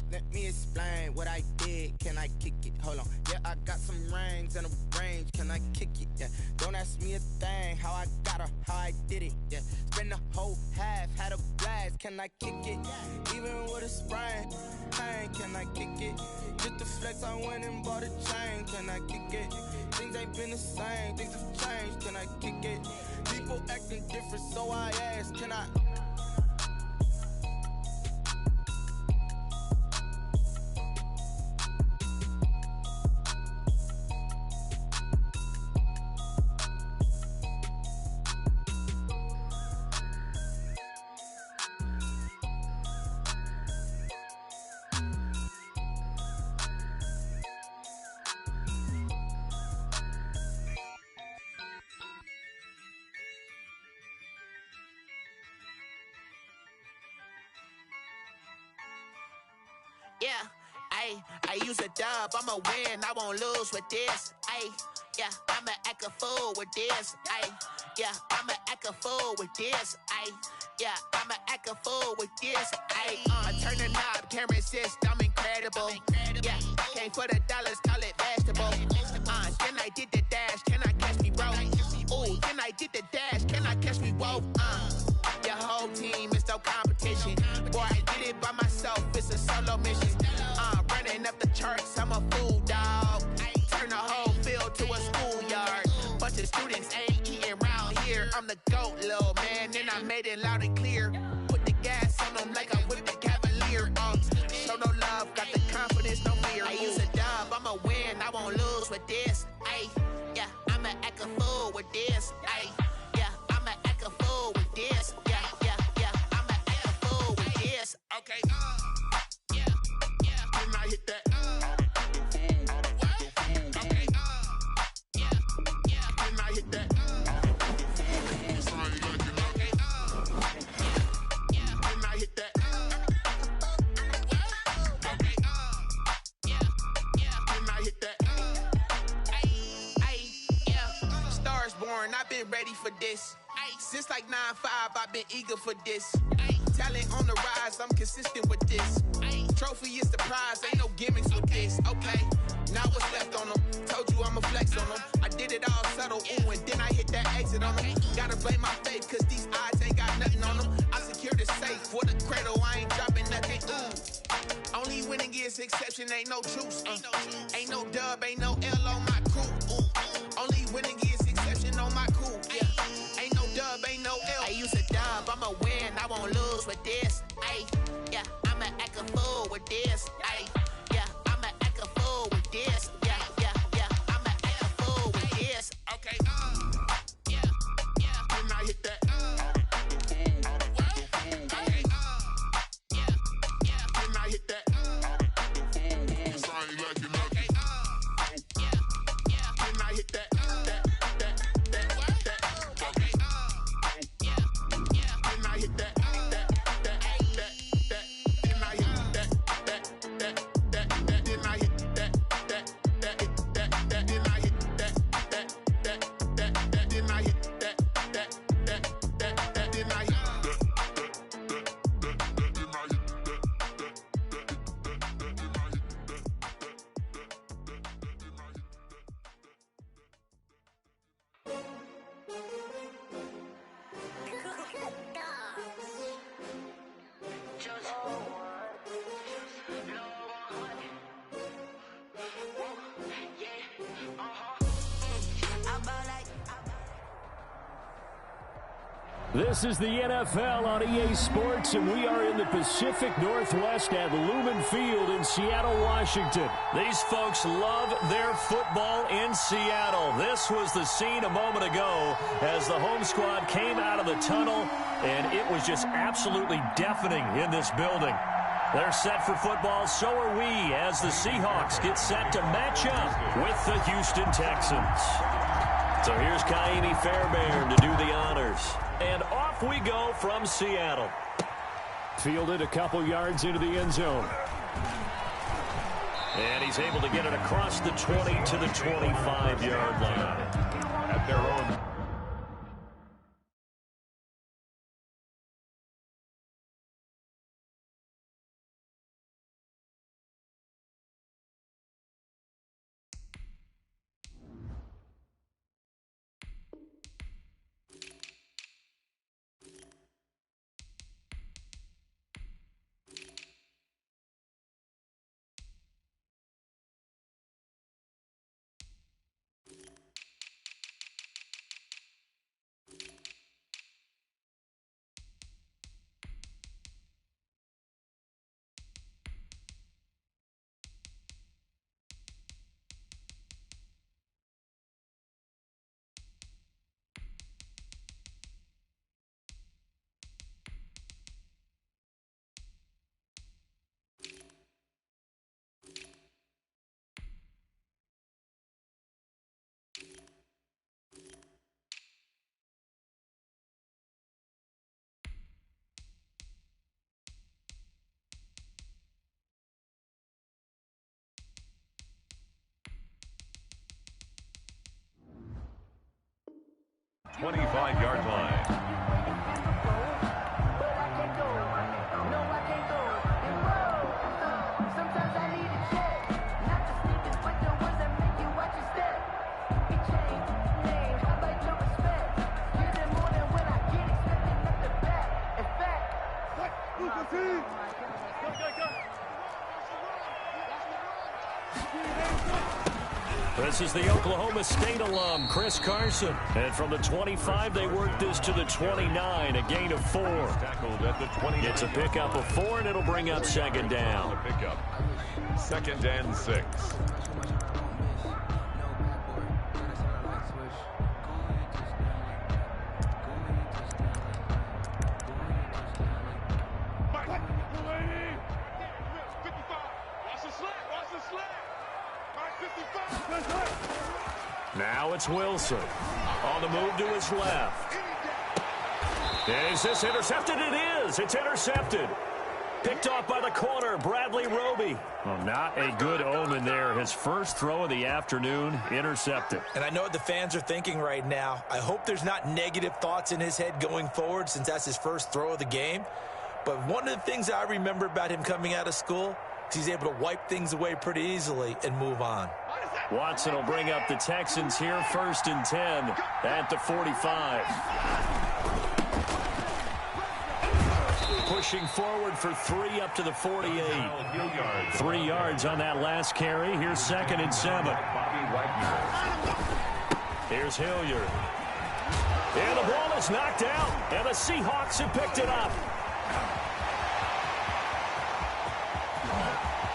let me explain what I did, can I kick it? Hold on, yeah, I got some rings and a range, can I kick it? Yeah, don't ask me a thing, how I got her, how I did it. Yeah, spend the whole half, had a blast, can I kick it? Even with a sprain, pain, can I kick it? Just to flex, I went and bought a chain, can I kick it? Things ain't been the same, things have changed, can I kick it? People acting different, so I asked, can I? Yeah, I use a dub, I'ma win, I won't lose with this. Yeah, I'ma act a fool with this. Yeah, I'ma act a fool with this. Yeah, I'ma act a fool with this. I turn the knob, can't resist, I'm incredible. Yeah, came for the dollars, call it vegetable. Then I did the dash, can I catch me, bro? Ooh, then I did the dash, can I catch me, whoa? Your whole team is no competition. Boy, I did it by myself, it's a solo mission. Running up the charts, I'm a fool, dog. Turn the whole field to a schoolyard. Bunch of students ain't eating round here. I'm the GOAT, little man, and I made it loud and clear. Put the gas on them like I'm with the Cavalier. Show no love, got the confidence, no fear. I use a dub, I'ma win, I won't lose with this. Yeah, I'ma act a fool with this. Yeah, I'ma act a fool with this. Yeah, I'ma act a fool with this. Okay. Yeah. Then I hit that. Okay. Yeah. Then I hit that. Okay. Yeah. Then I hit that. Okay. Yeah. Then I hit that. Yeah. Stars born, I've been ready for this. Since like 9-5, I've been eager for this. Talent on the rise, I'm consistent with this. Trophy is the prize, ain't no gimmicks with this. Okay, now what's left on them? Told you I'ma flex on them. I did it all subtle, ooh, and then I hit that exit on them. Gotta blame my faith, cause these odds ain't got nothing on them. I secured the safe for the cradle, I ain't dropping nothing, ooh. Only winning is exception, ain't no truce. Ain't no dub, ain't no L on my crew. Ooh. Only winning is exception on my crew. Yeah. Ain't no dub, ain't no L. I use a dub, I'ma win, I won't lose with this. Yeah, I'ma act a fool with this. Yeah, I'ma act a fool with this. Yeah, I'ma act a fool with this. Okay. Yeah. Then I hit that. Okay. Yeah. Then I hit that. Cause I ain't like it nothing. Okay. Yeah. Then I hit that. Okay. Yeah. Then I hit that. This is the NFL on EA Sports, and we are in the Pacific Northwest at Lumen Field in Seattle, Washington. These folks love their football in Seattle. This was the scene a moment ago as the home squad came out of the tunnel, and it was just absolutely deafening in this building. They're set for football, so are we, as the Seahawks get set to match up with the Houston Texans. So here's Kaimi Fairbairn to do the honors. And off we go from Seattle. Fielded a couple yards into the end zone. And he's able to get it across the 20 to the 25-yard line. At their own. Yard line. This is the Oklahoma State alum, Chris Carson. And from the 25, they work this to the 29, a gain of 4. It's a pickup of 4, and it'll bring up second down. Pickup. 2nd and 6. Now it's Wilson. On the move to his left. Is this intercepted? It is. It's intercepted. Picked off by the corner, Bradley Roby. Well, not a good omen there. His first throw of the afternoon, intercepted. And I know what the fans are thinking right now. I hope there's not negative thoughts in his head going forward since that's his first throw of the game. But one of the things I remember about him coming out of school is he's able to wipe things away pretty easily and move on. Watson will bring up the Texans here, 1st and 10 at the 45. Pushing forward for 3 up to the 48. 3 yards on that last carry. Here's 2nd and 7. Here's Hilliard. And the ball is knocked out, and the Seahawks have picked it up.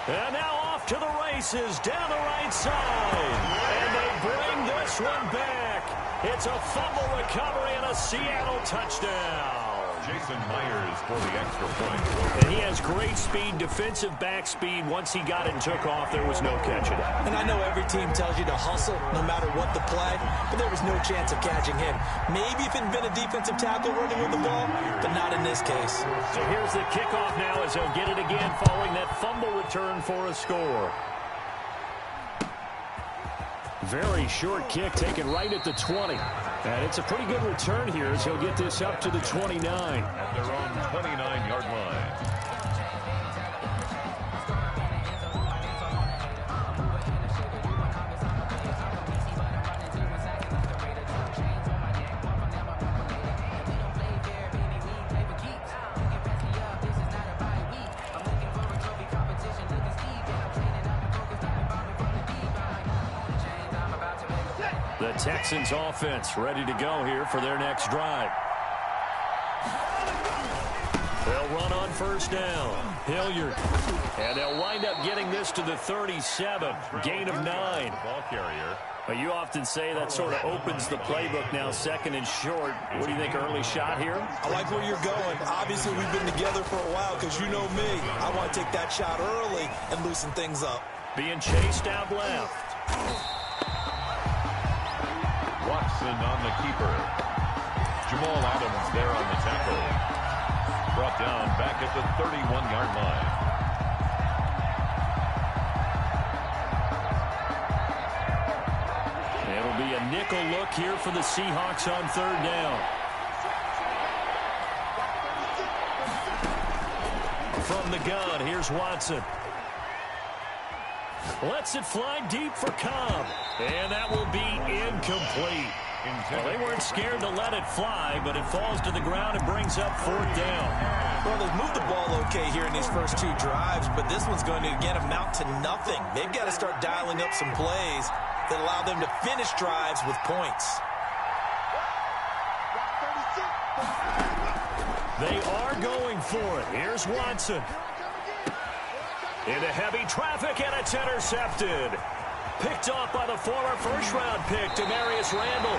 And now off to the races down the right side. And they bring this one back. It's a fumble recovery and a Seattle touchdown. Jason Myers for the extra point. And he has great speed, defensive back speed. Once he got it and took off, there was no catching it. And I know every team tells you to hustle no matter what the play, but there was no chance of catching him. Maybe if it had been a defensive tackle running with the ball, but not in this case. So here's the kickoff now as they'll get it again following that fumble return for a score. Very short kick taken right at the 20. And it's a pretty good return here as he'll get this up to the 29. At their own 29-yard line. The Texans offense ready to go here for their next drive. first down. Hilliard. And they'll wind up getting this to the 37. Gain of 9. Ball carrier. But you often say that sort of opens the playbook now, second and short. What do you think, early shot here? I like where you're going. Obviously, we've been together for a while because you know me. I want to take that shot early and loosen things up. Being chased out left. Watson on the keeper. Jamal Adams there on the tackle. Brought down back at the 31-yard line. It'll be a nickel look here for the Seahawks on third down. From the gun, here's Watson. Lets it fly deep for Cobb. And that will be incomplete. Well, they weren't scared to let it fly, but it falls to the ground and brings up fourth down. Well, they've moved the ball okay here in these first two drives, but this one's going to, again, amount to nothing. They've got to start dialing up some plays that allow them to finish drives with points. They are going for it. Here's Watson. Into heavy traffic, and it's intercepted. Picked off by the former first-round pick, Demarius Randall.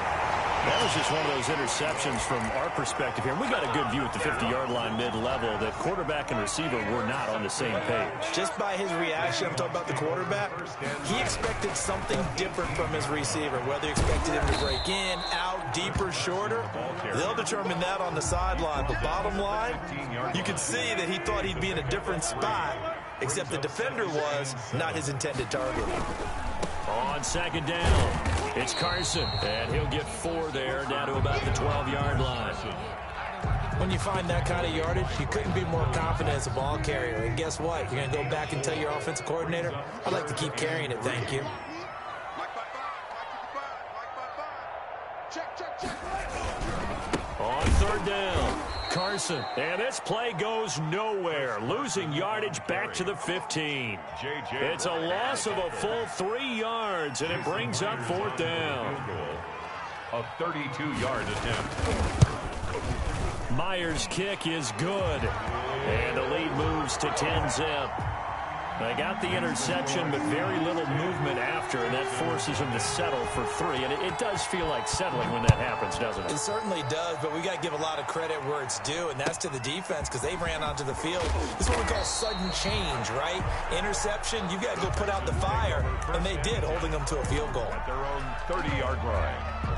That was just one of those interceptions from our perspective here. We got a good view at the 50-yard line mid-level that quarterback and receiver were not on the same page. Just by his reaction, I'm talking about the quarterback, he expected something different from his receiver. Whether he expected him to break in, out, deeper, shorter, they'll determine that on the sideline. But bottom line, you can see that he thought he'd be in a different spot, except the defender was not his intended target. On second down, it's Carson, and he'll get 4 there, down to about the 12-yard line. When you find that kind of yardage, you couldn't be more confident as a ball carrier. And guess what? You're going to go back and tell your offensive coordinator, I'd like to keep carrying it, thank you. On third down, Carson, and this play goes nowhere, losing yardage back to the 15. It's a loss of a full 3 yards, and it brings up fourth down. A 32-yard attempt. Myers' kick is good, and the lead moves to 10-zip. They got the interception, but very little movement after, and that forces them to settle for 3. And it does feel like settling when that happens, doesn't it? It certainly does, but we got to give a lot of credit where it's due, and that's to the defense because they ran onto the field. This is what we call sudden change, right? Interception, you got to go put out the fire, and they did, holding them to a field goal. At their own 30-yard line.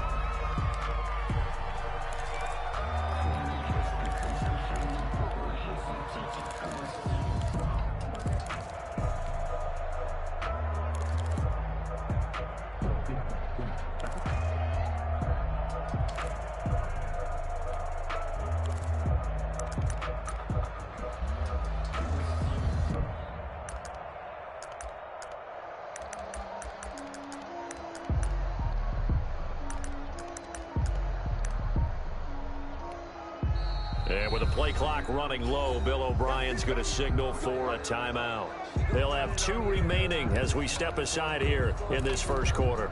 And with the play clock running low, Bill O'Brien's going to signal for a timeout. They'll have 2 remaining as we step aside here in this first quarter.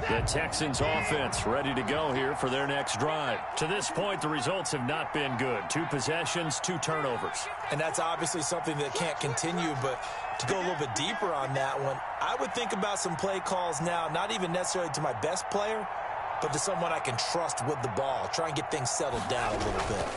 The Texans offense ready to go here for their next drive. To this point, the results have not been good. 2 possessions, 2 turnovers. And that's obviously something that can't continue, but to go a little bit deeper on that one, I would think about some play calls now, not even necessarily to my best player, but to someone I can trust with the ball. Try and get things settled down a little bit.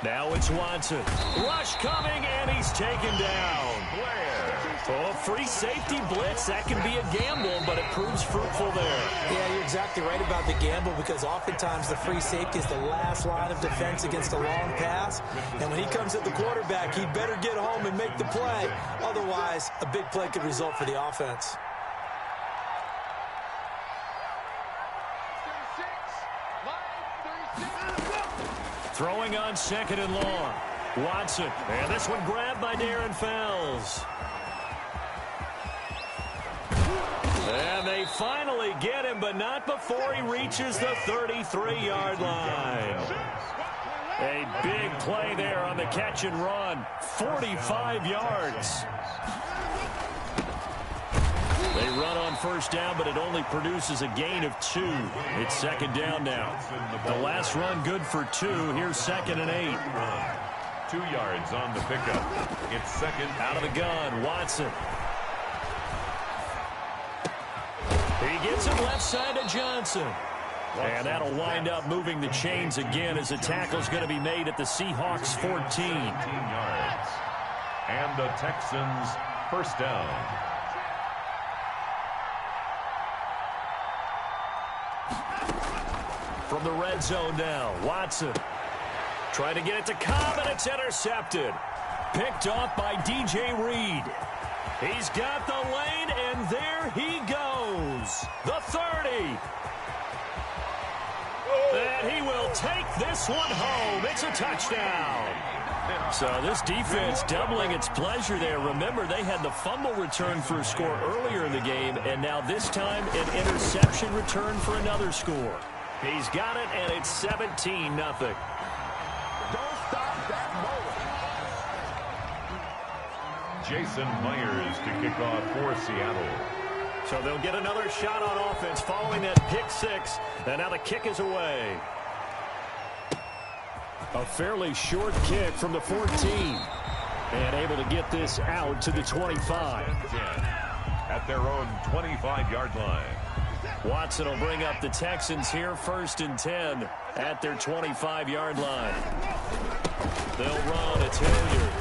Now it's Watson. Rush coming, and he's taken down. Blair. Oh, free safety blitz. That can be a gamble, but it proves fruitful there. Yeah, you're exactly right about the gamble because oftentimes the free safety is the last line of defense against a long pass. And when he comes at the quarterback, he'd better get home and make the play. Otherwise, a big play could result for the offense. Throwing on second and long. Watson. And this one grabbed by Darren Fells. And they finally get him, but not before he reaches the 33-yard line. A big play there on the catch and run. 45 yards. They run on first down, but it only produces a gain of 2. It's second down now. The last run good for 2. Here's 2nd and 8. 2 yards on the pickup. It's second. Out of the gun, Watson. He gets it left side to Johnson. And that'll wind up moving the chains again as the tackle's going to be made at the Seahawks 14. 18 yards. And the Texans first down. From the red zone now, Watson trying to get it to Cobb, and it's intercepted. Picked off by DJ Reed. He's got the lane, and there he goes. The 30. And he will take this one home. It's a touchdown. So this defense doubling its pleasure there. Remember, they had the fumble return for a score earlier in the game, and now this time an interception return for another score. He's got it, and it's 17-0. Don't stop that motor. Jason Myers to kick off for Seattle. So they'll get another shot on offense following that pick 6, and now the kick is away. A fairly short kick from the 14, and able to get this out to the 25. At their own 25-yard line. Watson will bring up the Texans here 1st and 10 at their 25-yard line. They'll run. It's Hilliard.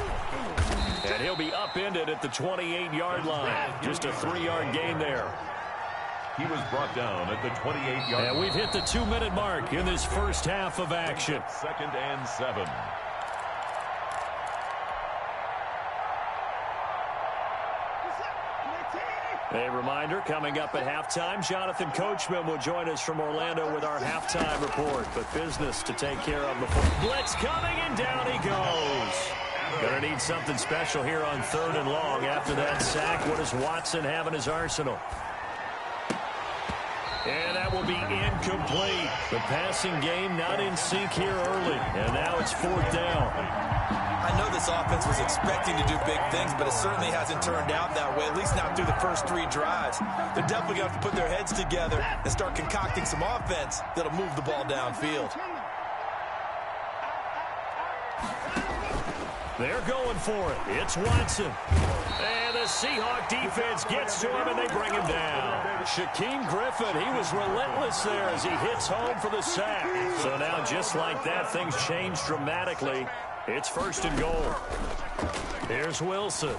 And he'll be upended at the 28-yard line. Just a 3-yard gain there. He was brought down at the 28-yard line. And we've hit the 2-minute mark in this first half of action. 2nd and 7. A reminder, coming up at halftime, Jonathan Coachman will join us from Orlando with our halftime report. But business to take care of before. Blitz coming, and down he goes. Going to need something special here on 3rd and long. After that sack, what does Watson have in his arsenal? And that will be incomplete. The passing game not in sync here early. And now it's 4th down. I know this offense was expecting to do big things, but it certainly hasn't turned out that way, at least not through the first 3 drives. They're definitely going to have to put their heads together and start concocting some offense that'll move the ball downfield. They're going for it. It's Watson. And the Seahawk defense gets to him, and they bring him down. Shaquem Griffin, he was relentless there as he hits home for the sack. So now, just like that, things change dramatically. It's 1st and goal. Here's Wilson.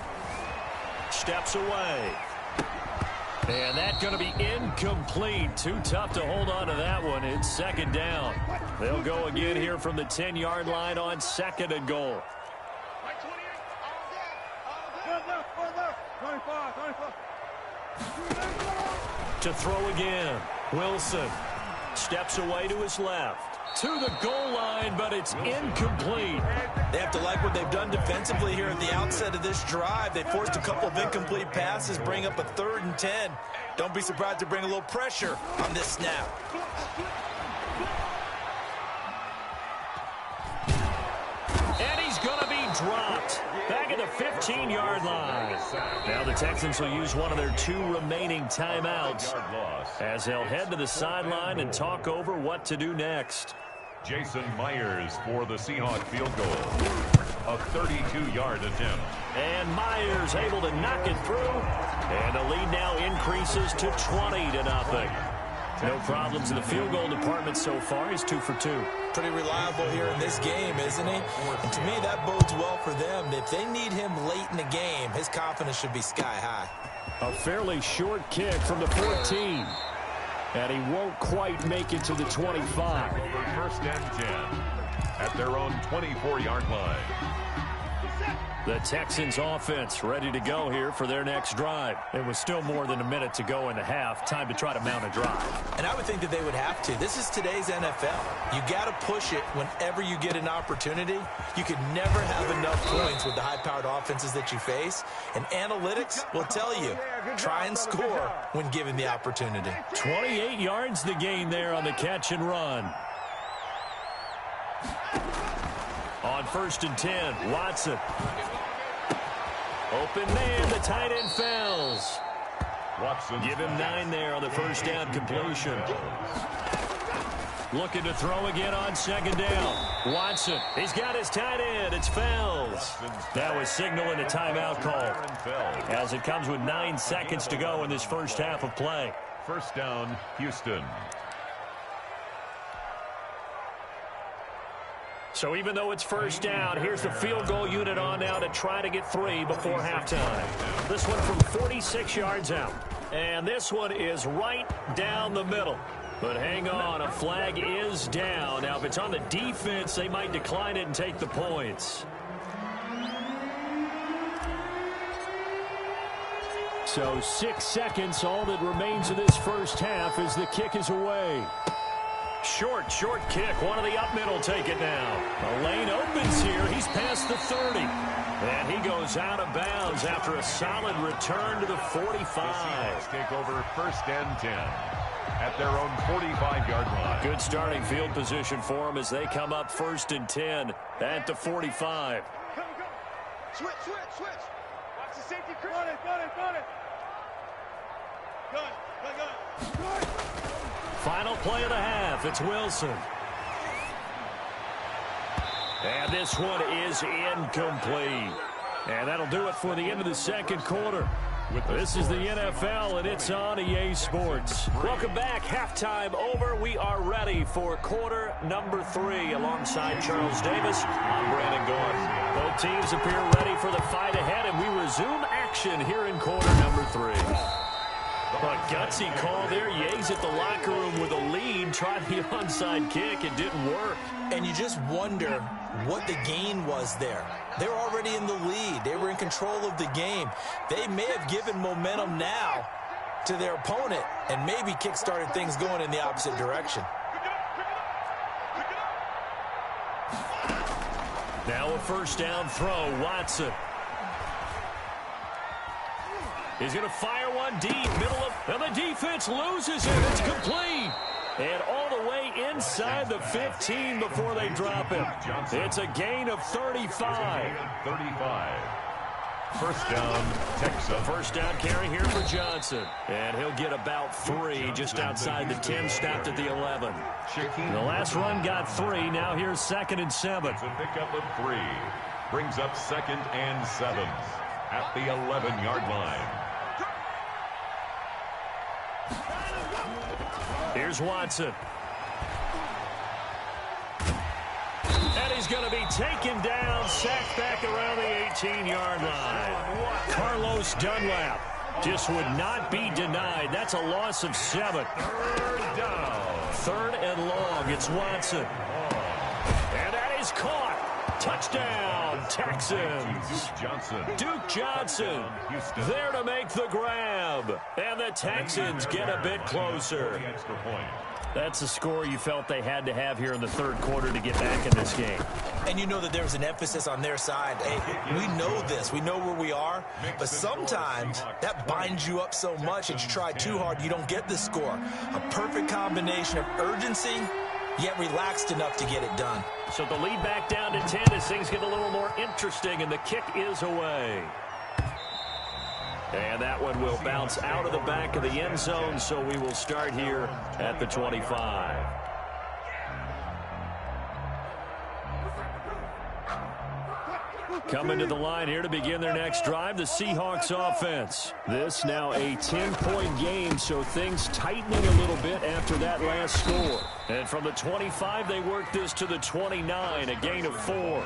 Steps away. And that's going to be incomplete. Too tough to hold on to that one. It's 2nd down. They'll go again here from the 10-yard line on 2nd and goal. To throw again. Wilson steps away to his left. To the goal line, but it's incomplete. They have to like what they've done defensively here at the outset of this drive. They forced a couple of incomplete passes, bring up a 3rd and 10. Don't be surprised to bring a little pressure on this snap. And he's going to be dropped back at the 15-yard line. Now the Texans will use one of their 2 remaining timeouts as they'll head to the sideline and talk over what to do next. Jason Myers for the Seahawks field goal. A 32-yard attempt. And Myers able to knock it through. And the lead now increases to 20-0. No problems in the field goal department so far. He's 2 for 2. Pretty reliable here in this game, isn't he? And to me, that bodes well for them. If they need him late in the game, his confidence should be sky high. A fairly short kick from the 14. And he won't quite make it to the 25. 1st and 10 at their own 24-yard line. The Texans offense ready to go here for their next drive. It was still more than a minute to go in the half. Time to try to mount a drive. And I would think that they would have to. This is today's NFL. You got to push it whenever you get an opportunity. You could never have enough points with the high-powered offenses that you face. And analytics will tell you, try and score when given the opportunity. 28 yards the gain there on the catch and run. On 1st and 10, Watson. Open man, the tight end fells. Watson. Give him 9 there on the first down completion. Looking to throw again on 2nd down. Watson, he's got his tight end. It's Fells. That was signaling a timeout call as it comes with 9 seconds to go in this first half of play. First down, Houston. So even though it's first down, here's the field goal unit on now to try to get 3 before halftime. This one from 46 yards out. And this one is right down the middle. But hang on, a flag is down. Now, if it's on the defense, they might decline it and take the points. So 6 seconds, all that remains of this first half as the kick is away. Short kick. One of the up middle take it now. The lane opens here. He's past the 30. And he goes out of bounds after a solid return to the 45. Take over 1st and 10 at their own 45-yard line. Good starting field position for them as they come up 1st and 10 at the 45. Come. Switch. Watch the safety. Got it. Gun. Final play of the half. It's Wilson. And this one is incomplete. And that'll do it for the end of the second quarter. This is the NFL, and it's on EA Sports. Welcome back. Halftime over. We are ready for quarter number 3. Alongside Charles Davis, I'm Brandon Gordon. Both teams appear ready for the fight ahead, and we resume action here in quarter number 3. A gutsy call there. Yea's at the locker room with a lead. Tried the onside kick. It didn't work. And you just wonder what the gain was there. They're already in the lead. They were in control of the game. They may have given momentum now to their opponent and maybe kick-started things going in the opposite direction. Now a first down throw. Watson. He's going to fire one deep, and the defense loses it. It's complete. And all the way inside the 15 before they drop him. It's a gain of 35. 35. First down, Texas. First down carry here for Johnson. And he'll get about 3 just outside the 10, stopped at the 11. The last run got 3. Now here's 2nd and 7. It's a pickup of 3. Brings up 2nd and 7 at the 11-yard line. Here's Watson. And he's going to be taken down, sacked back around the 18-yard line. Carlos Dunlap just would not be denied. That's a loss of 7. 3rd down. 3rd and long. It's Watson. And that is caught. Touchdown, Texans. Duke Johnson there to make the grab. And the Texans get a bit closer. That's a score you felt they had to have here in the 3rd quarter to get back in this game. And you know that there was an emphasis on their side. Hey, we know this. We know where we are. But sometimes that binds you up so much that you try too hard, you don't get the score. A perfect combination of urgency, yet relaxed enough to get it done. So the lead back down to 10 as things get a little more interesting, and the kick is away. And that one will bounce out of the back of the end zone, so we will start here at the 25. Coming to the line here to begin their next drive, the Seahawks offense. This now a 10-point game, so things tightening a little bit after that last score. And from the 25, they work this to the 29, a gain of 4.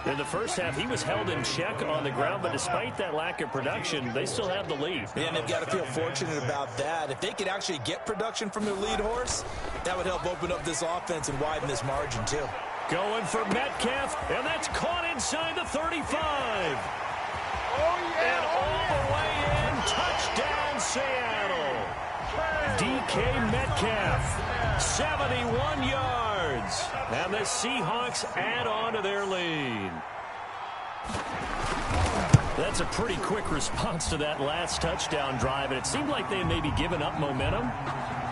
In the first half, he was held in check on the ground, but despite that lack of production, they still have the lead. And they've got to feel fortunate about that. If they could actually get production from their lead horse, that would help open up this offense and widen this margin, too. Going for Metcalf, and that's caught inside the 35. And all the way in, touchdown Seattle. DK Metcalf, 71 yards. And the Seahawks add on to their lead. That's a pretty quick response to that last touchdown drive, and it seemed like they had maybe given up momentum,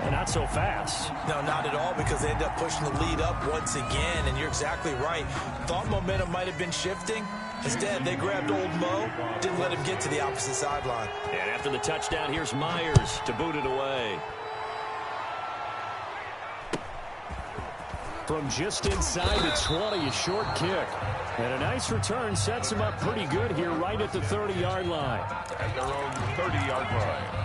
and not so fast. No, not at all, because they ended up pushing the lead up once again, and you're exactly right. Thought momentum might have been shifting. Instead, they grabbed old Mo, didn't let him get to the opposite sideline. And after the touchdown, here's Myers to boot it away. From just inside the 20, a short kick. And a nice return sets him up pretty good here right at the 30-yard line. At their own 30-yard line.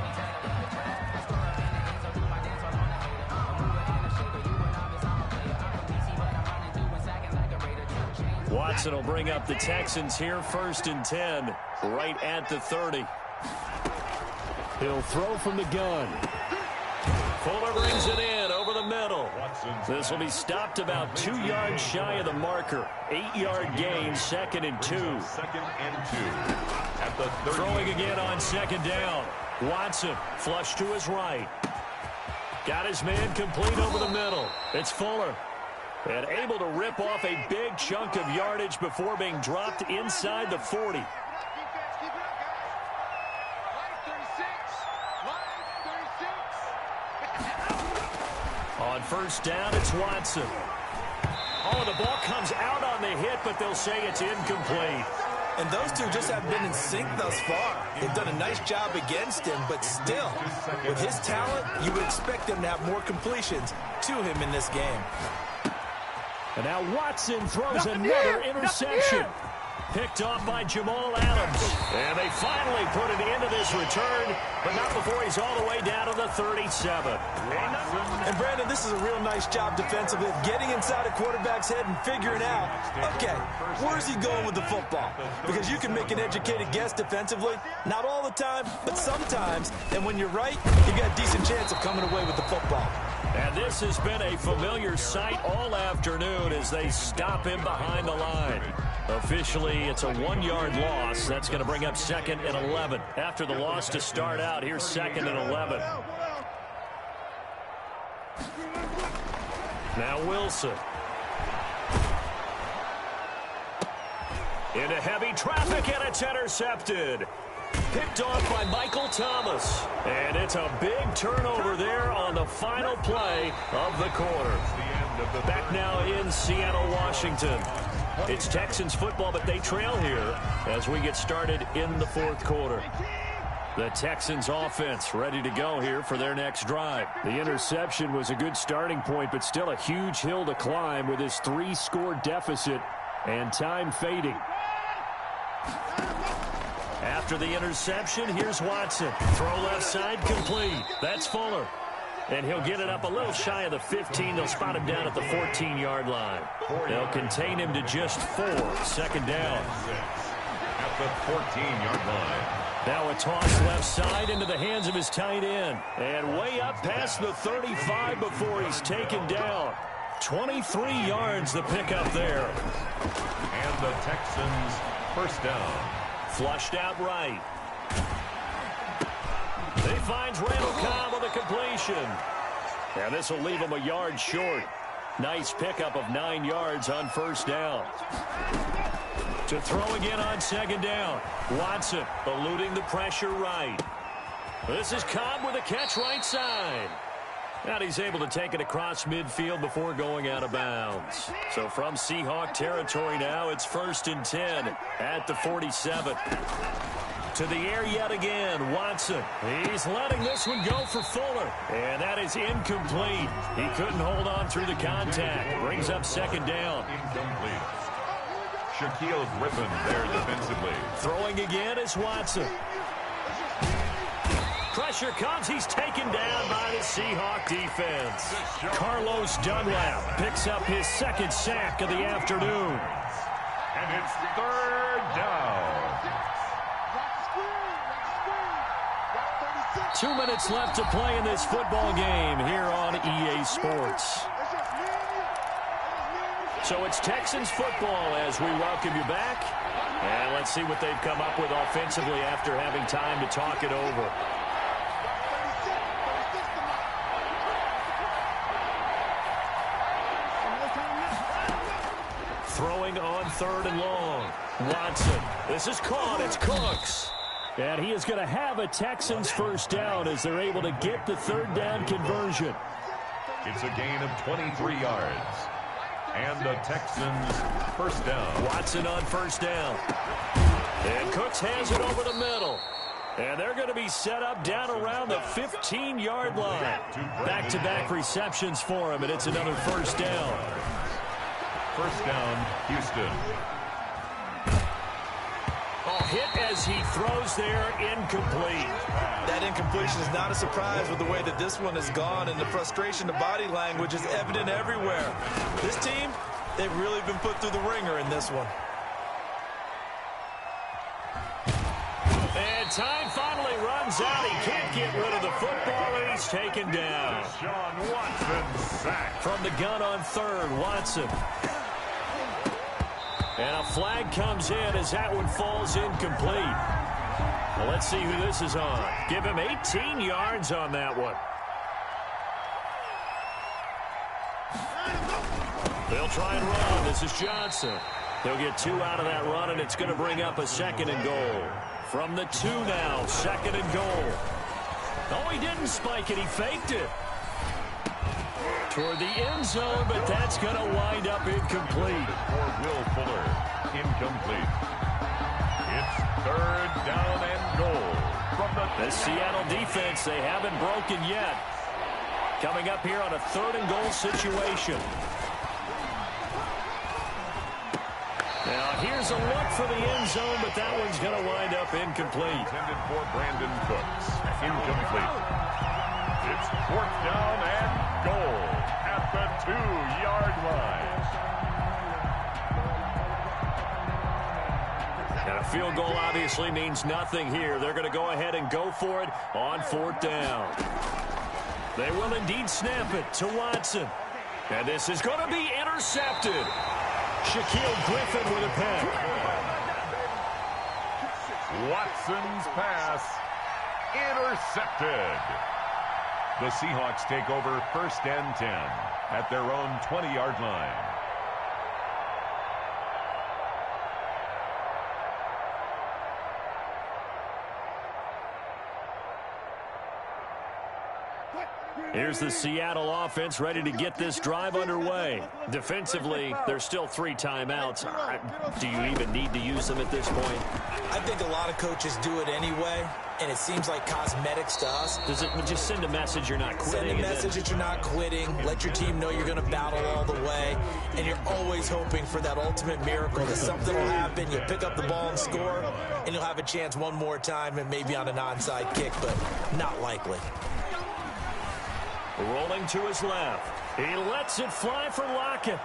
Watson will bring up the Texans here, 1st and 10, right at the 30. He'll throw from the gun. Fuller brings it in over the middle. This will be stopped about 2 yards shy of the marker. 8-yard gain, 2nd and 2. 2nd and 2. At the 30. Throwing again on 2nd down. Watson flush to his right. Got his man complete over the middle. It's Fuller. And able to rip off a big chunk of yardage before being dropped inside the 40. On 1st down, it's Watson. Oh, the ball comes out on the hit, but they'll say it's incomplete. And those two just have been in sync thus far. They've done a nice job against him, but still, with his talent, you would expect him to have more completions to him in this game. And now Watson throws another interception. Picked off by Jamal Adams. And they finally put an end to this return, but not before he's all the way down to the 37. And Brandon, this is a real nice job defensively of getting inside a quarterback's head and figuring out, okay, where's he going with the football? Because you can make an educated guess defensively, not all the time, but sometimes. And when you're right, you've got a decent chance of coming away with the football. And this has been a familiar sight all afternoon as they stop him behind the line. Officially, it's a 1-yard loss. That's going to bring up 2nd and 11. After the loss to start out, here's 2nd and 11. Now Wilson. Into heavy traffic, and it's intercepted. Picked off by Michael Thomas. And it's a big turnover there on the final play of the quarter. Back now in Seattle, Washington. It's Texans football, but they trail here as we get started in the 4th quarter. The Texans offense ready to go here for their next drive. The interception was a good starting point, but still a huge hill to climb with his 3-score deficit and time fading. After the interception, here's Watson. Throw left side complete. That's Fuller. And he'll get it up a little shy of the 15. They'll spot him down at the 14-yard line. They'll contain him to just 4. 2nd down. At the 14-yard line. Now a toss left side into the hands of his tight end. And way up past the 35 before he's taken down. 23 yards the pickup there. And the Texans 1st down. Flushed out right. He finds Randall Cobb with a completion. And this will leave him a yard short. Nice pickup of 9 yards on 1st down. To throw again on 2nd down. Watson eluding the pressure right. This is Cobb with a catch right side. And he's able to take it across midfield before going out of bounds. So from Seahawk territory now, it's 1st and 10 at the 47. To the air yet again, Watson. He's letting this one go for Fuller. And that is incomplete. He couldn't hold on through the contact. Brings up 2nd down. Incomplete. Shaquille Griffin there defensively. Throwing again is Watson. Pressure comes. He's taken down by the Seahawk defense. Carlos Dunlap picks up his 2nd sack of the afternoon. And it's 3rd down. 2 minutes left to play in this football game here on EA Sports. So it's Texans football as we welcome you back. And let's see what they've come up with offensively after having time to talk it over. Throwing on 3rd and long. Watson. This is caught. It's Cooks. And he is going to have a Texans first down as they're able to get the 3rd down conversion. It's a gain of 23 yards. And the Texans first down. Watson on first down. And Cooks has it over the middle. And they're going to be set up down around the 15-yard line. Back-to-back receptions for him, and it's another first down. First down, Houston. Oh, hit as he throws there, incomplete. That incompletion is not a surprise with the way that this one has gone, and the frustration, the body language is evident everywhere. This team, they've really been put through the ringer in this one. And time finally runs out. He can't get rid of the football, and he's taken down. Sean Watson sacked. From the gun on 3rd, Watson. And a flag comes in as that one falls incomplete. Well, let's see who this is on. Give him 18 yards on that one. They'll try and run. This is Johnson. He'll get 2 out of that run, and it's going to bring up a 2nd and goal. From the 2 now, 2nd and goal. Oh, he didn't spike it. He faked it. Toward the end zone, but that's going to wind up incomplete. For Will Fuller, incomplete. It's 3rd down and goal. From the Seattle defense, they haven't broken yet. Coming up here on a 3rd and goal situation. Now, here's a look for the end zone, but that one's going to wind up incomplete. Intended for Brandon Cooks. Incomplete. It's 4th down and goal at the 2-yard line. And a field goal obviously means nothing here. They're going to go ahead and go for it on 4th down. They will indeed snap it to Watson. And this is going to be intercepted. Shaquille Griffin with a pick. Watson's pass intercepted. The Seahawks take over 1st and 10 at their own 20-yard line. Here's the Seattle offense ready to get this drive underway. Defensively, there's still 3 timeouts. Do you even need to use them at this point? I think a lot of coaches do it anyway, and it seems like cosmetics to us. Does it just send a message you're not quitting? Send a message that you're not quitting. Let your team know you're going to battle all the way, and you're always hoping for that ultimate miracle that something will happen. You'll pick up the ball and score, and you'll have a chance one more time and maybe on an onside kick, but not likely. Rolling to his left. He lets it fly for Lockett.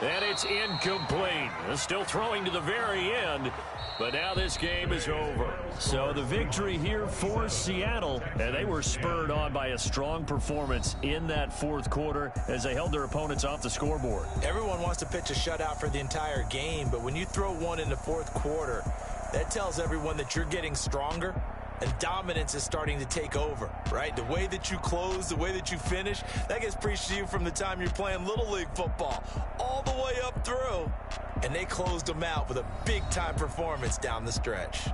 And it's incomplete. Still throwing to the very end. But now this game is over. So the victory here for Seattle. And they were spurred on by a strong performance in that 4th quarter as they held their opponents off the scoreboard. Everyone wants to pitch a shutout for the entire game. But when you throw one in the 4th quarter, that tells everyone that you're getting stronger. And dominance is starting to take over, right? The way that you close, the way that you finish, that gets preached to you from the time you're playing Little League football all the way up through. And they closed them out with a big-time performance down the stretch.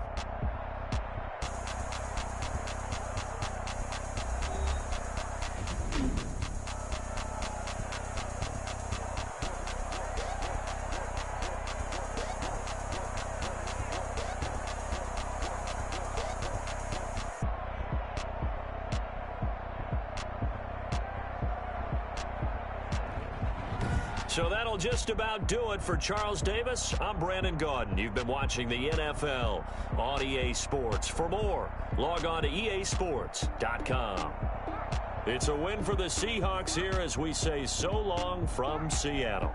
So that'll just about do it for Charles Davis. I'm Brandon Gaudin. You've been watching the NFL on EA Sports. For more, log on to easports.com. It's a win for the Seahawks here as we say so long from Seattle.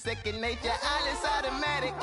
second nature. All is automatic.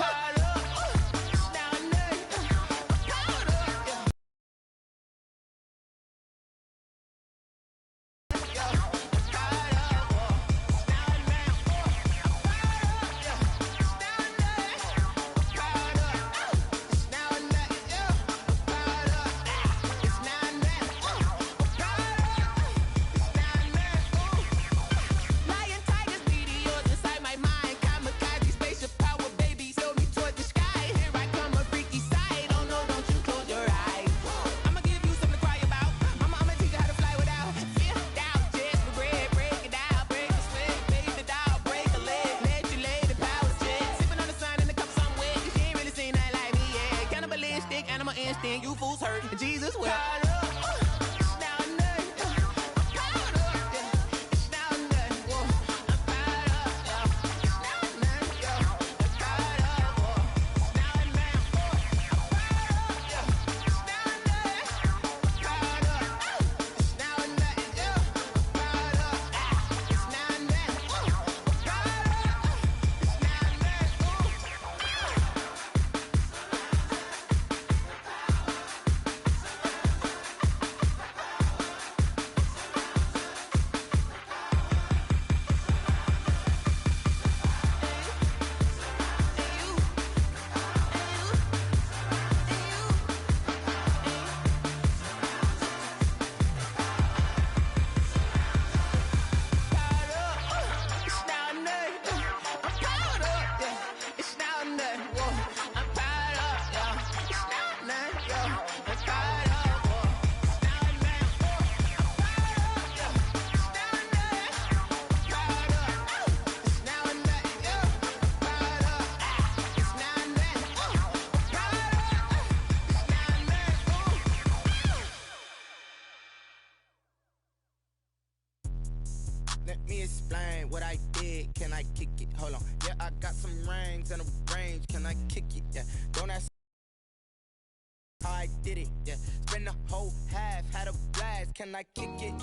You fools hurt. Jesus will. Let me explain what I did. Can I kick it? Hold on. Yeah, I got some rings and a range. Can I kick it? Yeah. Don't ask how I did it. Yeah. Spend the whole half, had a blast. Can I kick it?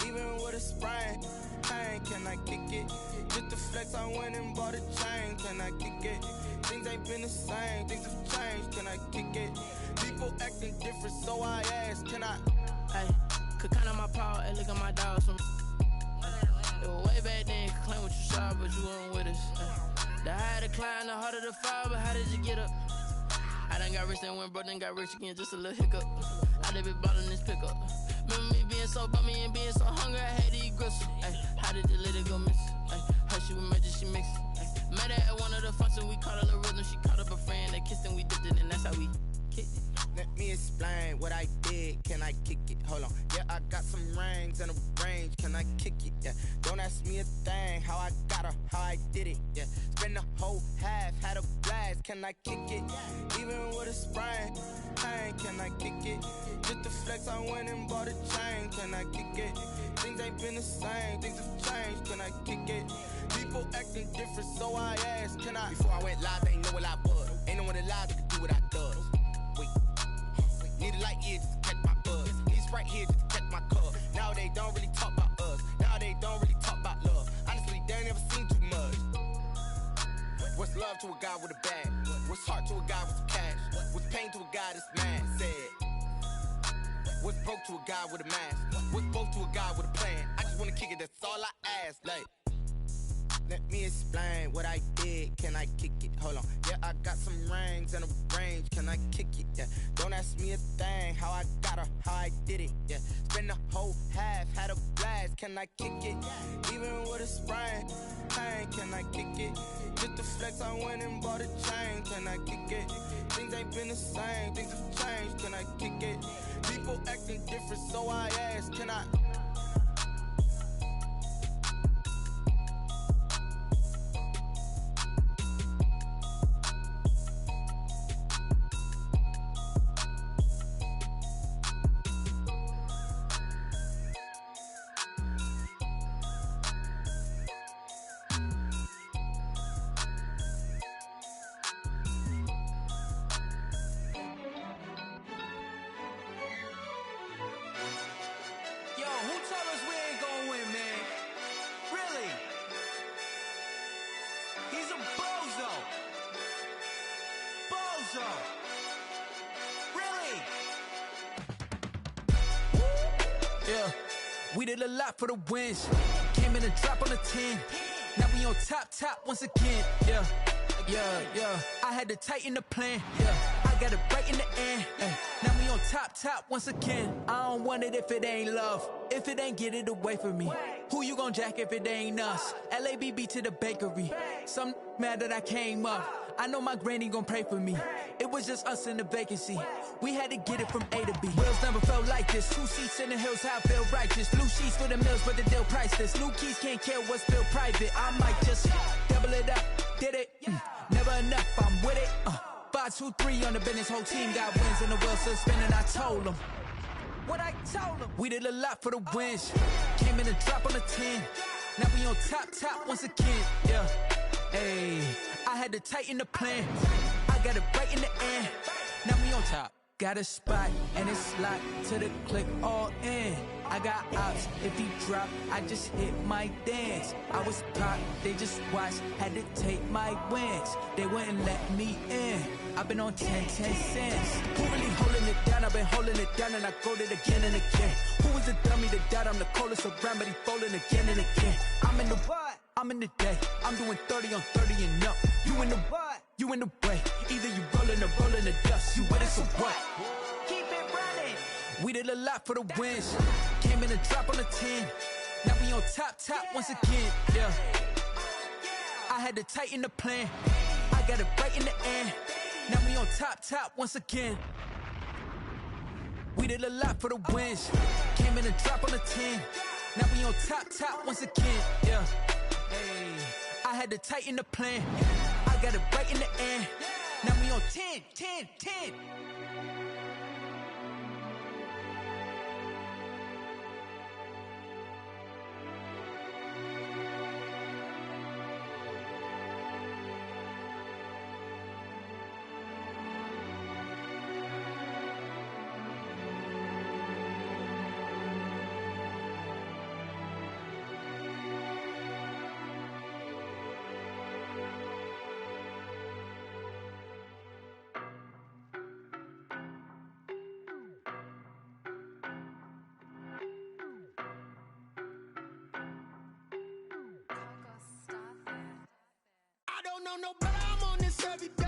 Even with a sprain, pain. Can I kick it? Just to flex, I went and bought a chain. Can I kick it? Things ain't been the same. Things have changed. Can I kick it? People acting different, so I asked. Can I? Hey, could count on my power and look at my dogs from. Way back then, could claim what you saw, but you weren't with us. The higher the climb, the harder the fall, but how did you get up? I done got rich and went broke, then got rich again, just a little hiccup. I done been ballin' this pickup. Remember me being so bummy and being so hungry, I had to eat gristle. How did the lady go miss? Her she was magic, she mixed. Met her at one of the functions, we caught a little rhythm, she caught up a friend, they kissed and we dipped it, and that's how we kicked it. Let me explain what I did. Can I kick it? Hold on. Yeah, I got some rings and a range. Can I kick it? Yeah. Don't ask me a thing. How I got her, how I did it. Yeah. Spend the whole half, had a blast. Can I kick it? Even with a sprain, pain. Can I kick it? Just to flex, I went and bought a chain. Can I kick it? Things ain't been the same. Things have changed. Can I kick it? People acting different, so I asked. Can I? Before I went live, they ain't know what I was. Ain't no one alive that could do what I does. Wait. Need a light here just to catch my buzz. Need Sprite here just to catch my cup. Now they don't really talk about us. Now they don't really talk about love. Honestly, they ain't never seen too much. What's love to a guy with a bag? What's heart to a guy with some cash? What's pain to a guy that's mad? Said. What's broke to a guy with a mask? What's both to a guy with a plan? I just wanna kick it, that's all I ask. Like, let me explain what I did. Can I kick it? Hold on. Yeah, I got some rings and a range. Can I kick it? Yeah. Don't ask me a thing. How I got her, how I did it. Yeah. Spend the whole half, had a blast. Can I kick it? Even with a sprain, pain. Can I kick it? Just to flex, I went and bought a chain. Can I kick it? Things ain't been the same. Things have changed. Can I kick it? People acting different, so I asked. Can I? Yo, who We did a lot for the wins. Came in and drop on the 10. Now we on top once again. Yeah. I had to tighten the plan. Yeah. I got it right in the end. Now we on top once again. I don't want it if it ain't love. If it ain't, get it away from me. Who you gon' jack if it ain't us? LABB to the bakery. Some mad that I came up. I know my granny gon' pray for me. It was just us in the vacancy. We had to get it from A to B. Wheels never felt like this. 2 seats in the hills, how I feel righteous. Blue sheets for the mills, but the deal priceless. New keys can't care what's still private. I might just double it up. Did it? Never enough, I'm with it. 5, 2, 3 on the business. Whole team got wins and the wheels still spinning. I told them what I told them. We did a lot for the wins. Came in and drop on the 10. Now we on top once again. Yeah. Hey, I had to tighten the plan. I got it right in the end. Now we on top. Got a spot and it's locked to the click all in. I got ops, if he drop, I just hit my dance. I was pop, they just watched, had to take my wins. They wouldn't let me in. I've been on 10 cents. Who really holding it down? I've been holding it down and I go it again and again. Who was the dummy that died? I'm the coldest around, but he folding again and again. I'm in the what? I'm in the day. I'm doing 30 on 30 and up. You in the what? You in the way. Either you rolling or rolling the dust. You with it, so what? Keep it running. We did a lot for the wins. Came in and drop on the 10. Now we on top once again. Yeah. I had to tighten the plan. I got it right in the end. Now we on top once again. We did a lot for the wins. Came in and drop on the 10. Now we on top once again. Yeah. Hey, I had to tighten the plan. I got it right in the end. Now we on 10. I don't know no better, I'm on this every day.